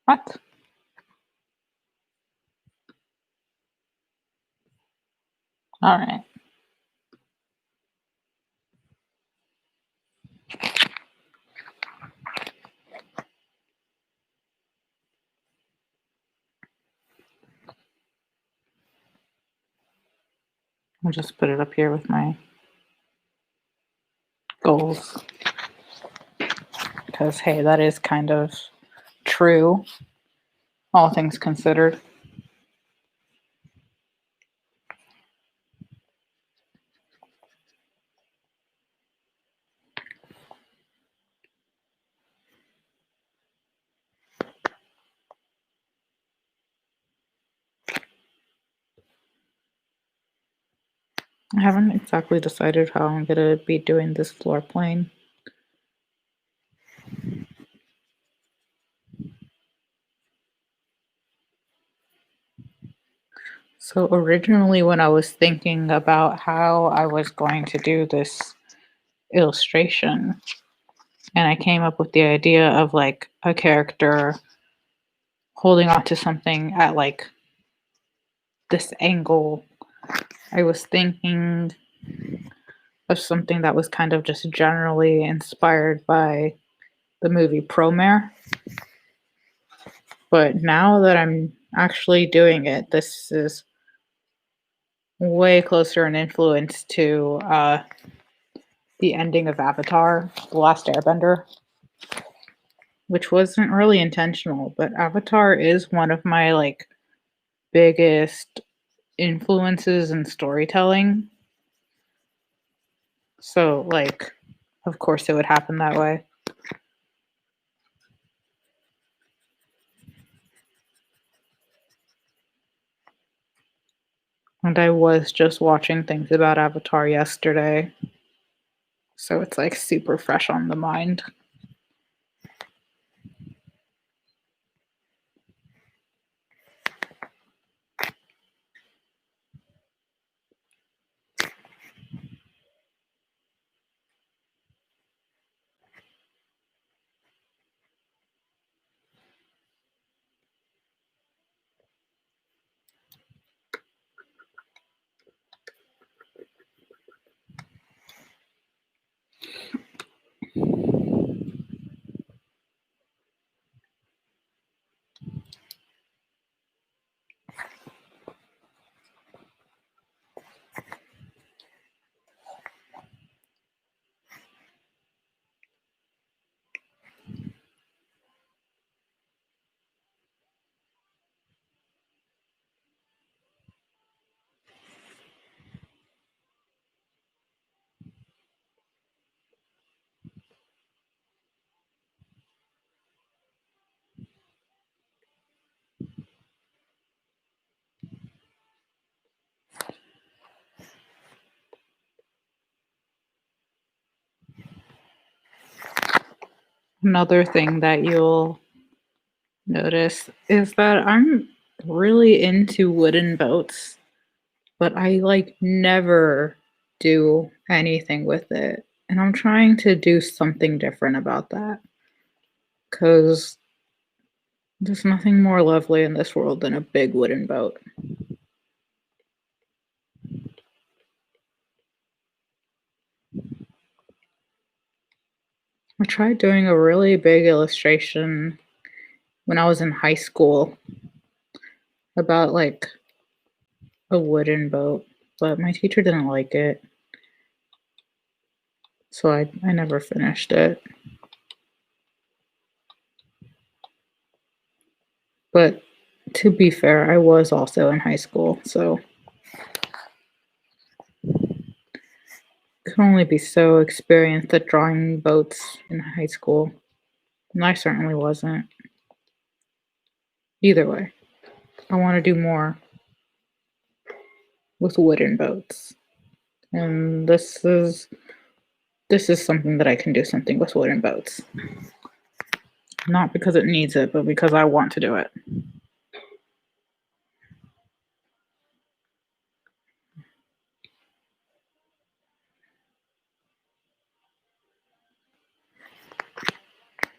What? All right. I'll just put it up here with my goals because, hey, that is kind of true, all things considered. I haven't exactly decided how I'm gonna be doing this floor plane. So originally when I was thinking about how I was going to do this illustration, and I came up with the idea of like a character holding on to something at like this angle, I was thinking of something that was kind of just generally inspired by the movie Promare. But now that I'm actually doing it, this is way closer in influence to the ending of Avatar, The Last Airbender, which wasn't really intentional, but Avatar is one of my like biggest influences in storytelling. So like of course it would happen that way. And I was just watching things about Avatar yesterday, so it's like super fresh on the mind. Another thing that you'll notice is that I'm really into wooden boats, but I like never do anything with it. And I'm trying to do something different about that because there's nothing more lovely in this world than a big wooden boat. I tried doing a really big illustration when I was in high school about like a wooden boat, but my teacher didn't like it, so I never finished it. But to be fair, I was also in high school, so could only be so experienced at drawing boats in high school, and I certainly wasn't. Either way, I want to do more with wooden boats, and this is something that I can do something with wooden boats. Not because it needs it, but because I want to do it.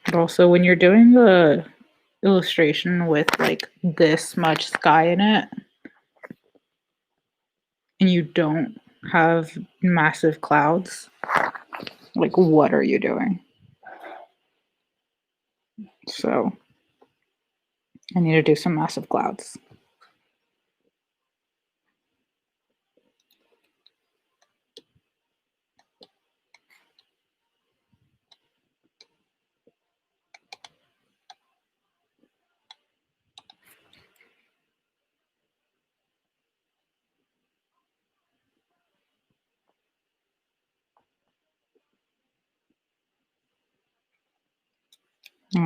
But also, when you're doing a illustration with like this much sky in it, and you don't have massive clouds, like what are you doing? So I need to do some massive clouds.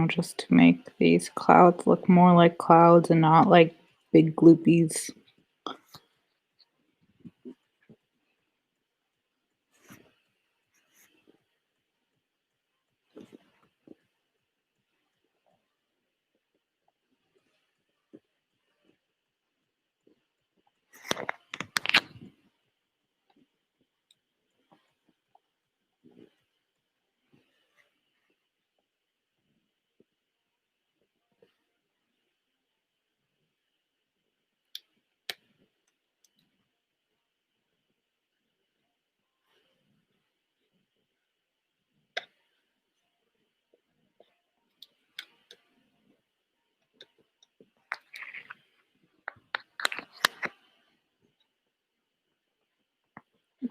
Just to make these clouds look more like clouds and not like big gloopies.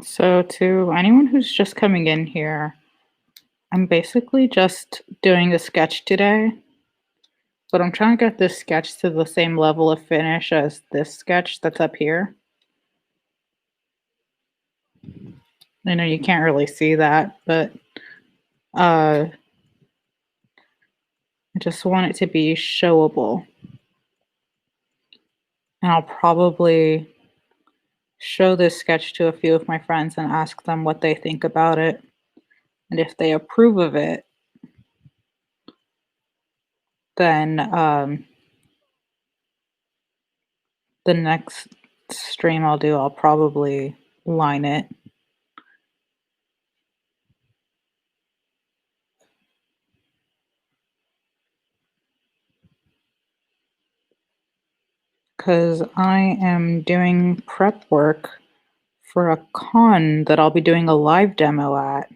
So, to anyone who's just coming in here, I'm basically just doing a sketch today, but I'm trying to get this sketch to the same level of finish as this sketch that's up here. I know you can't really see that, but I just want it to be showable. And I'll probably show this sketch to a few of my friends and ask them what they think about it. And if they approve of it, then the next stream I'll do, I'll probably line it. Because I am doing prep work for a con that I'll be doing a live demo at.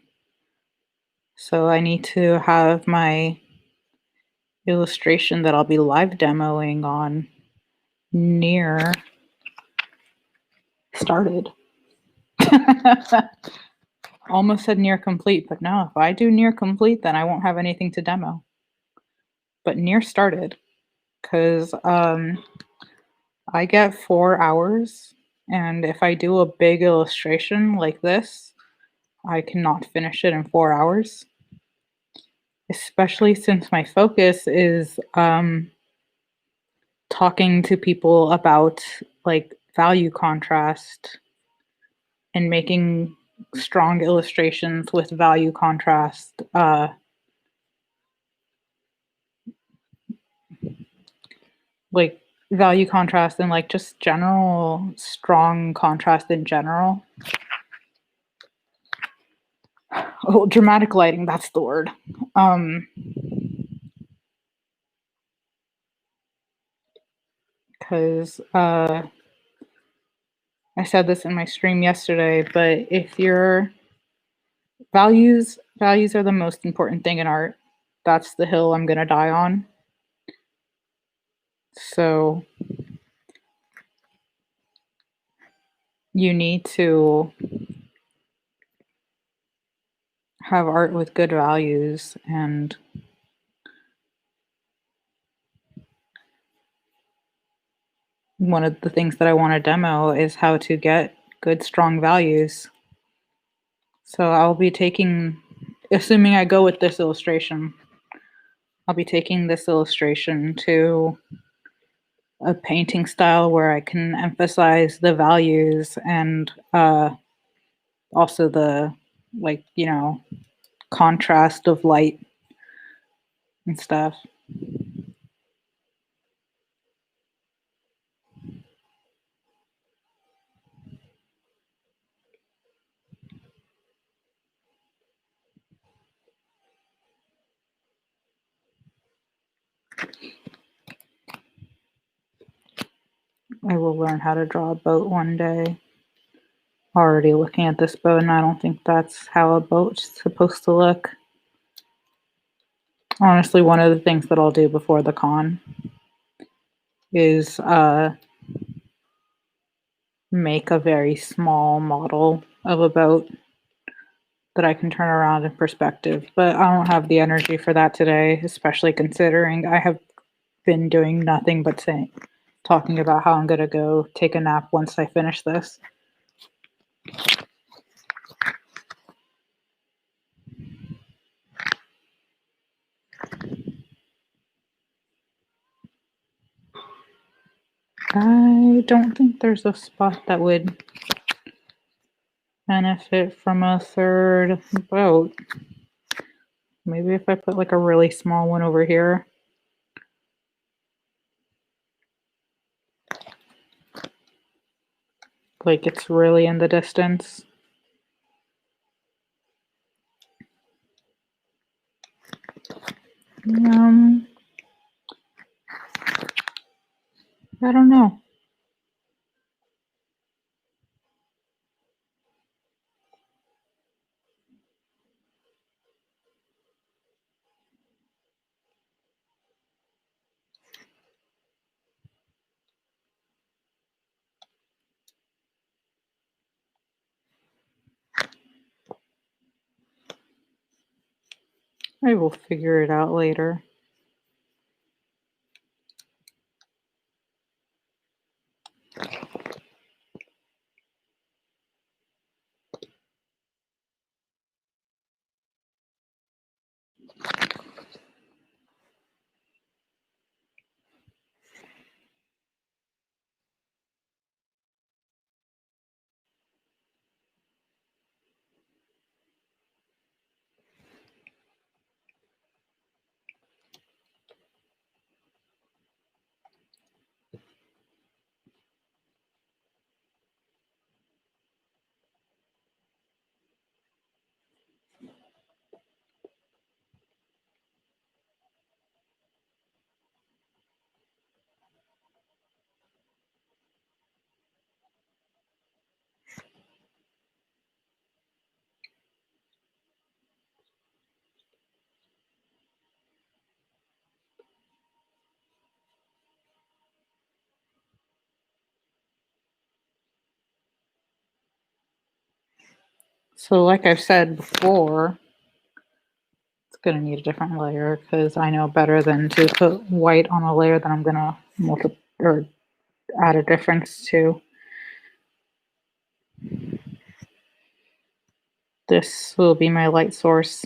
So I need to have my illustration that I'll be live demoing on near started. Almost said near complete, but no, if I do near complete, then I won't have anything to demo. But near started, because I get 4 hours, and if I do a big illustration like this, I cannot finish it in 4 hours. Especially since my focus is talking to people about like value contrast and making strong illustrations with value contrast, like value contrast and like just general strong contrast in general. Oh, dramatic lighting, that's the word. Because I said this in my stream yesterday, but if your values are the most important thing in art, that's the hill I'm gonna die on. So you need to have art with good values, and one of the things that I want to demo is how to get good strong values. So I'll be taking, assuming I go with this illustration, I'll be taking this illustration to a painting style where I can emphasize the values and also the, like, you know, contrast of light and stuff. I will learn how to draw a boat one day. Already looking at this boat, and I don't think that's how a boat's supposed to look. Honestly, one of the things that I'll do before the con is make a very small model of a boat that I can turn around in perspective. But I don't have the energy for that today, especially considering I have been doing nothing but talking about how I'm gonna go take a nap once I finish this. I don't think there's a spot that would benefit from a third boat. Maybe if I put like a really small one over here. Like it's really in the distance. I don't know. I will figure it out later. So like I've said before, it's gonna need a different layer because I know better than to put white on a layer that I'm gonna or add a difference to. This will be my light source.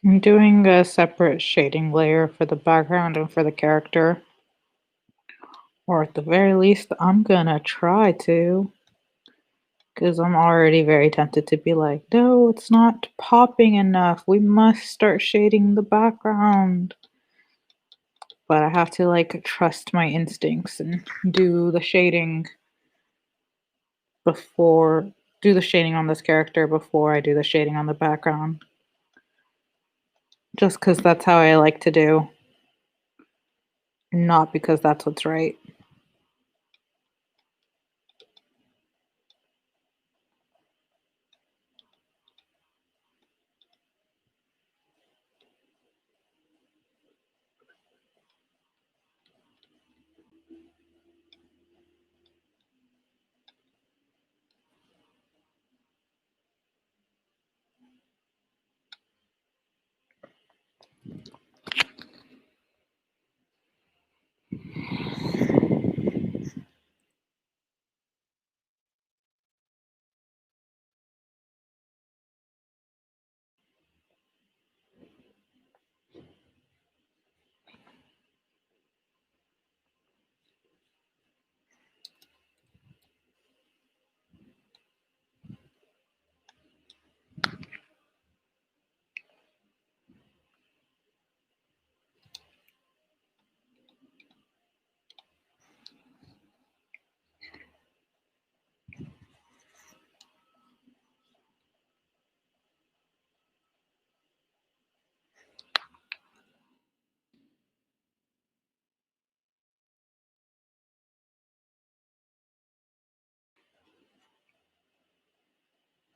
I'm doing a separate shading layer for the background and for the character. Or at the very least, I'm gonna try to. Because I'm already very tempted to be like, no, it's not popping enough. We must start shading the background. But I have to like trust my instincts and do the shading before do the shading on this character before I do the shading on the background. Just because that's how I like to do, not because that's what's right.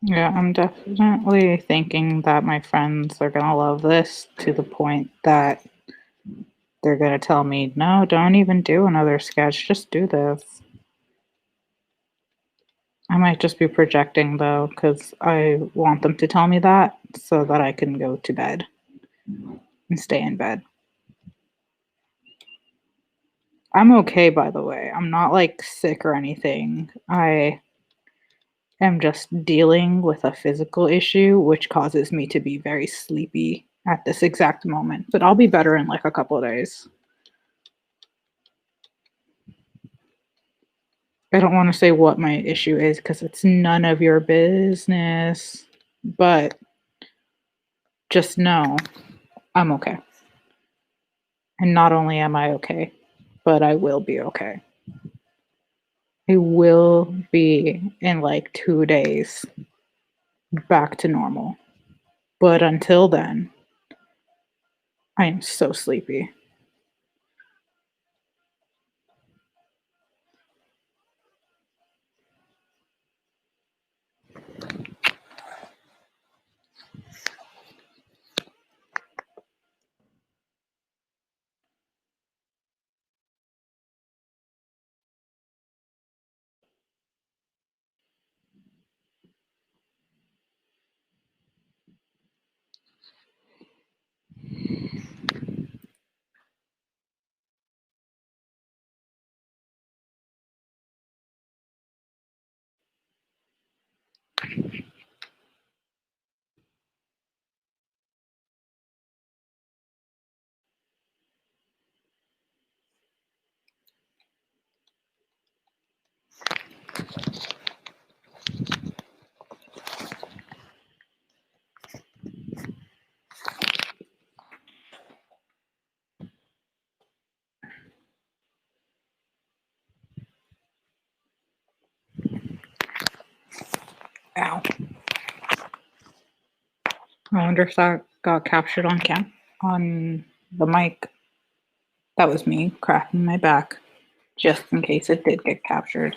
Yeah, I'm definitely thinking that my friends are gonna love this to the point that they're gonna tell me, no, don't even do another sketch, just do this. I might just be projecting though, because I want them to tell me that so that I can go to bed and stay in bed. I'm okay, by the way. I'm not like sick or anything. I am just dealing with a physical issue, which causes me to be very sleepy at this exact moment. But I'll be better in like a couple of days. I don't want to say what my issue is because it's none of your business. But just know I'm okay. And not only am I okay, but I will be okay. I will be in like 2 days back to normal. But until then, I am so sleepy. Ow. I wonder if that got captured on on the mic. That was me cracking my back, just in case it did get captured.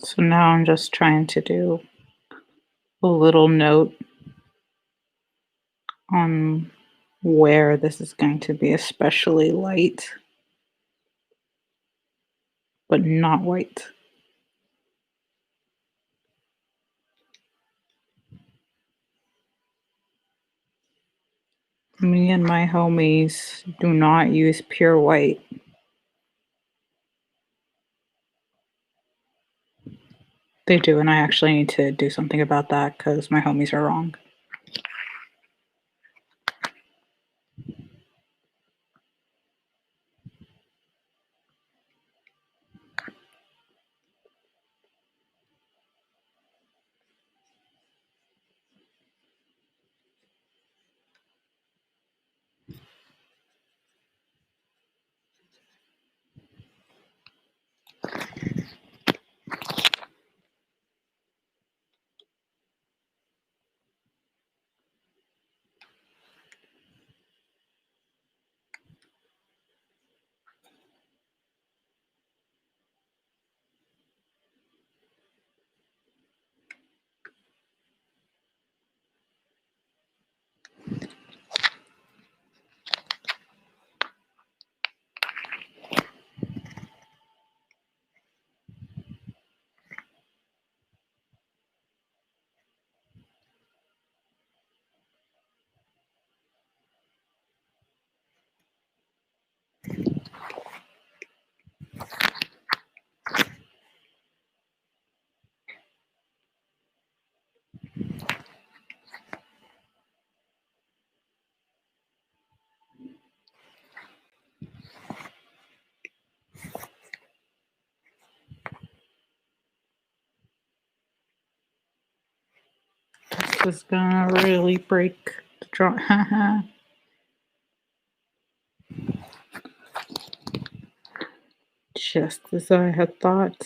So now I'm just trying to do a little note on where this is going to be especially light, but not white. Me and my homies do not use pure white. They do, and I actually need to do something about that because my homies are wrong. This is gonna really break the draw. Just as I had thought.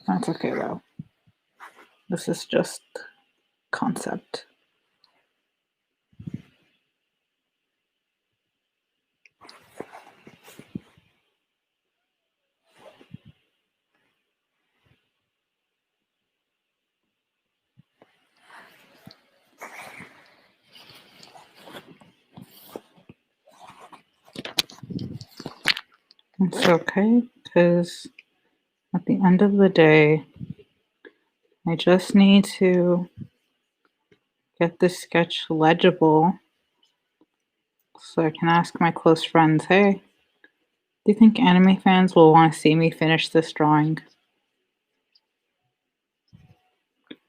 That's okay though. This is just concept. It's okay because at the end of the day, I just need to get this sketch legible so I can ask my close friends, hey, do you think anime fans will want to see me finish this drawing?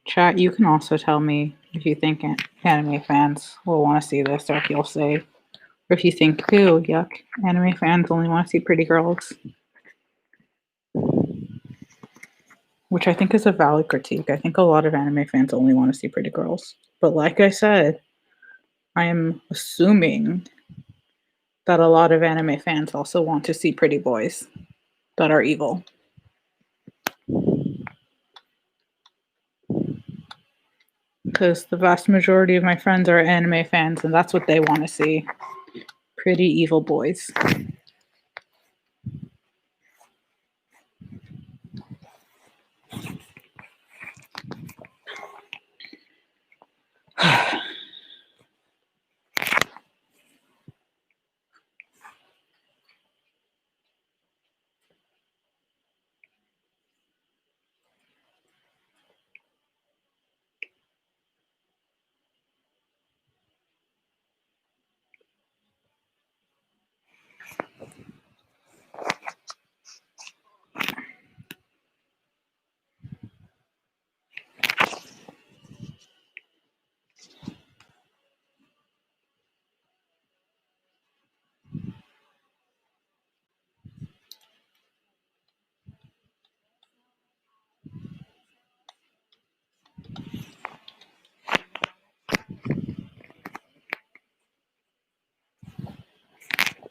Chat, you can also tell me if you think anime fans will want to see this, or if you'll say, or if you think, ew, yuck, anime fans only want to see pretty girls. Which I think is a valid critique. I think a lot of anime fans only want to see pretty girls. But like I said, I am assuming that a lot of anime fans also want to see pretty boys that are evil. Because the vast majority of my friends are anime fans, and that's what they want to see. Pretty evil boys.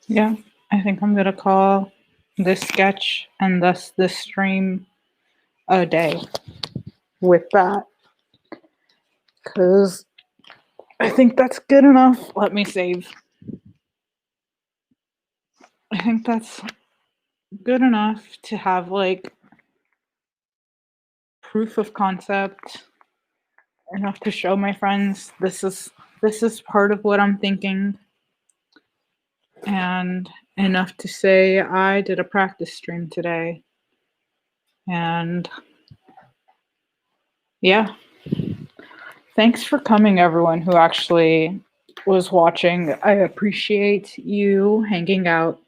Yeah, I think I'm going to call this sketch and thus this stream a day with that. Because I think that's good enough. Let me save. I think that's good enough to have like proof of concept, enough to show my friends this is part of what I'm thinking, and enough to say I did a practice stream today. And yeah, thanks for coming, everyone who actually was watching. I appreciate you hanging out.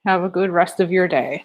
Have a good rest of your day.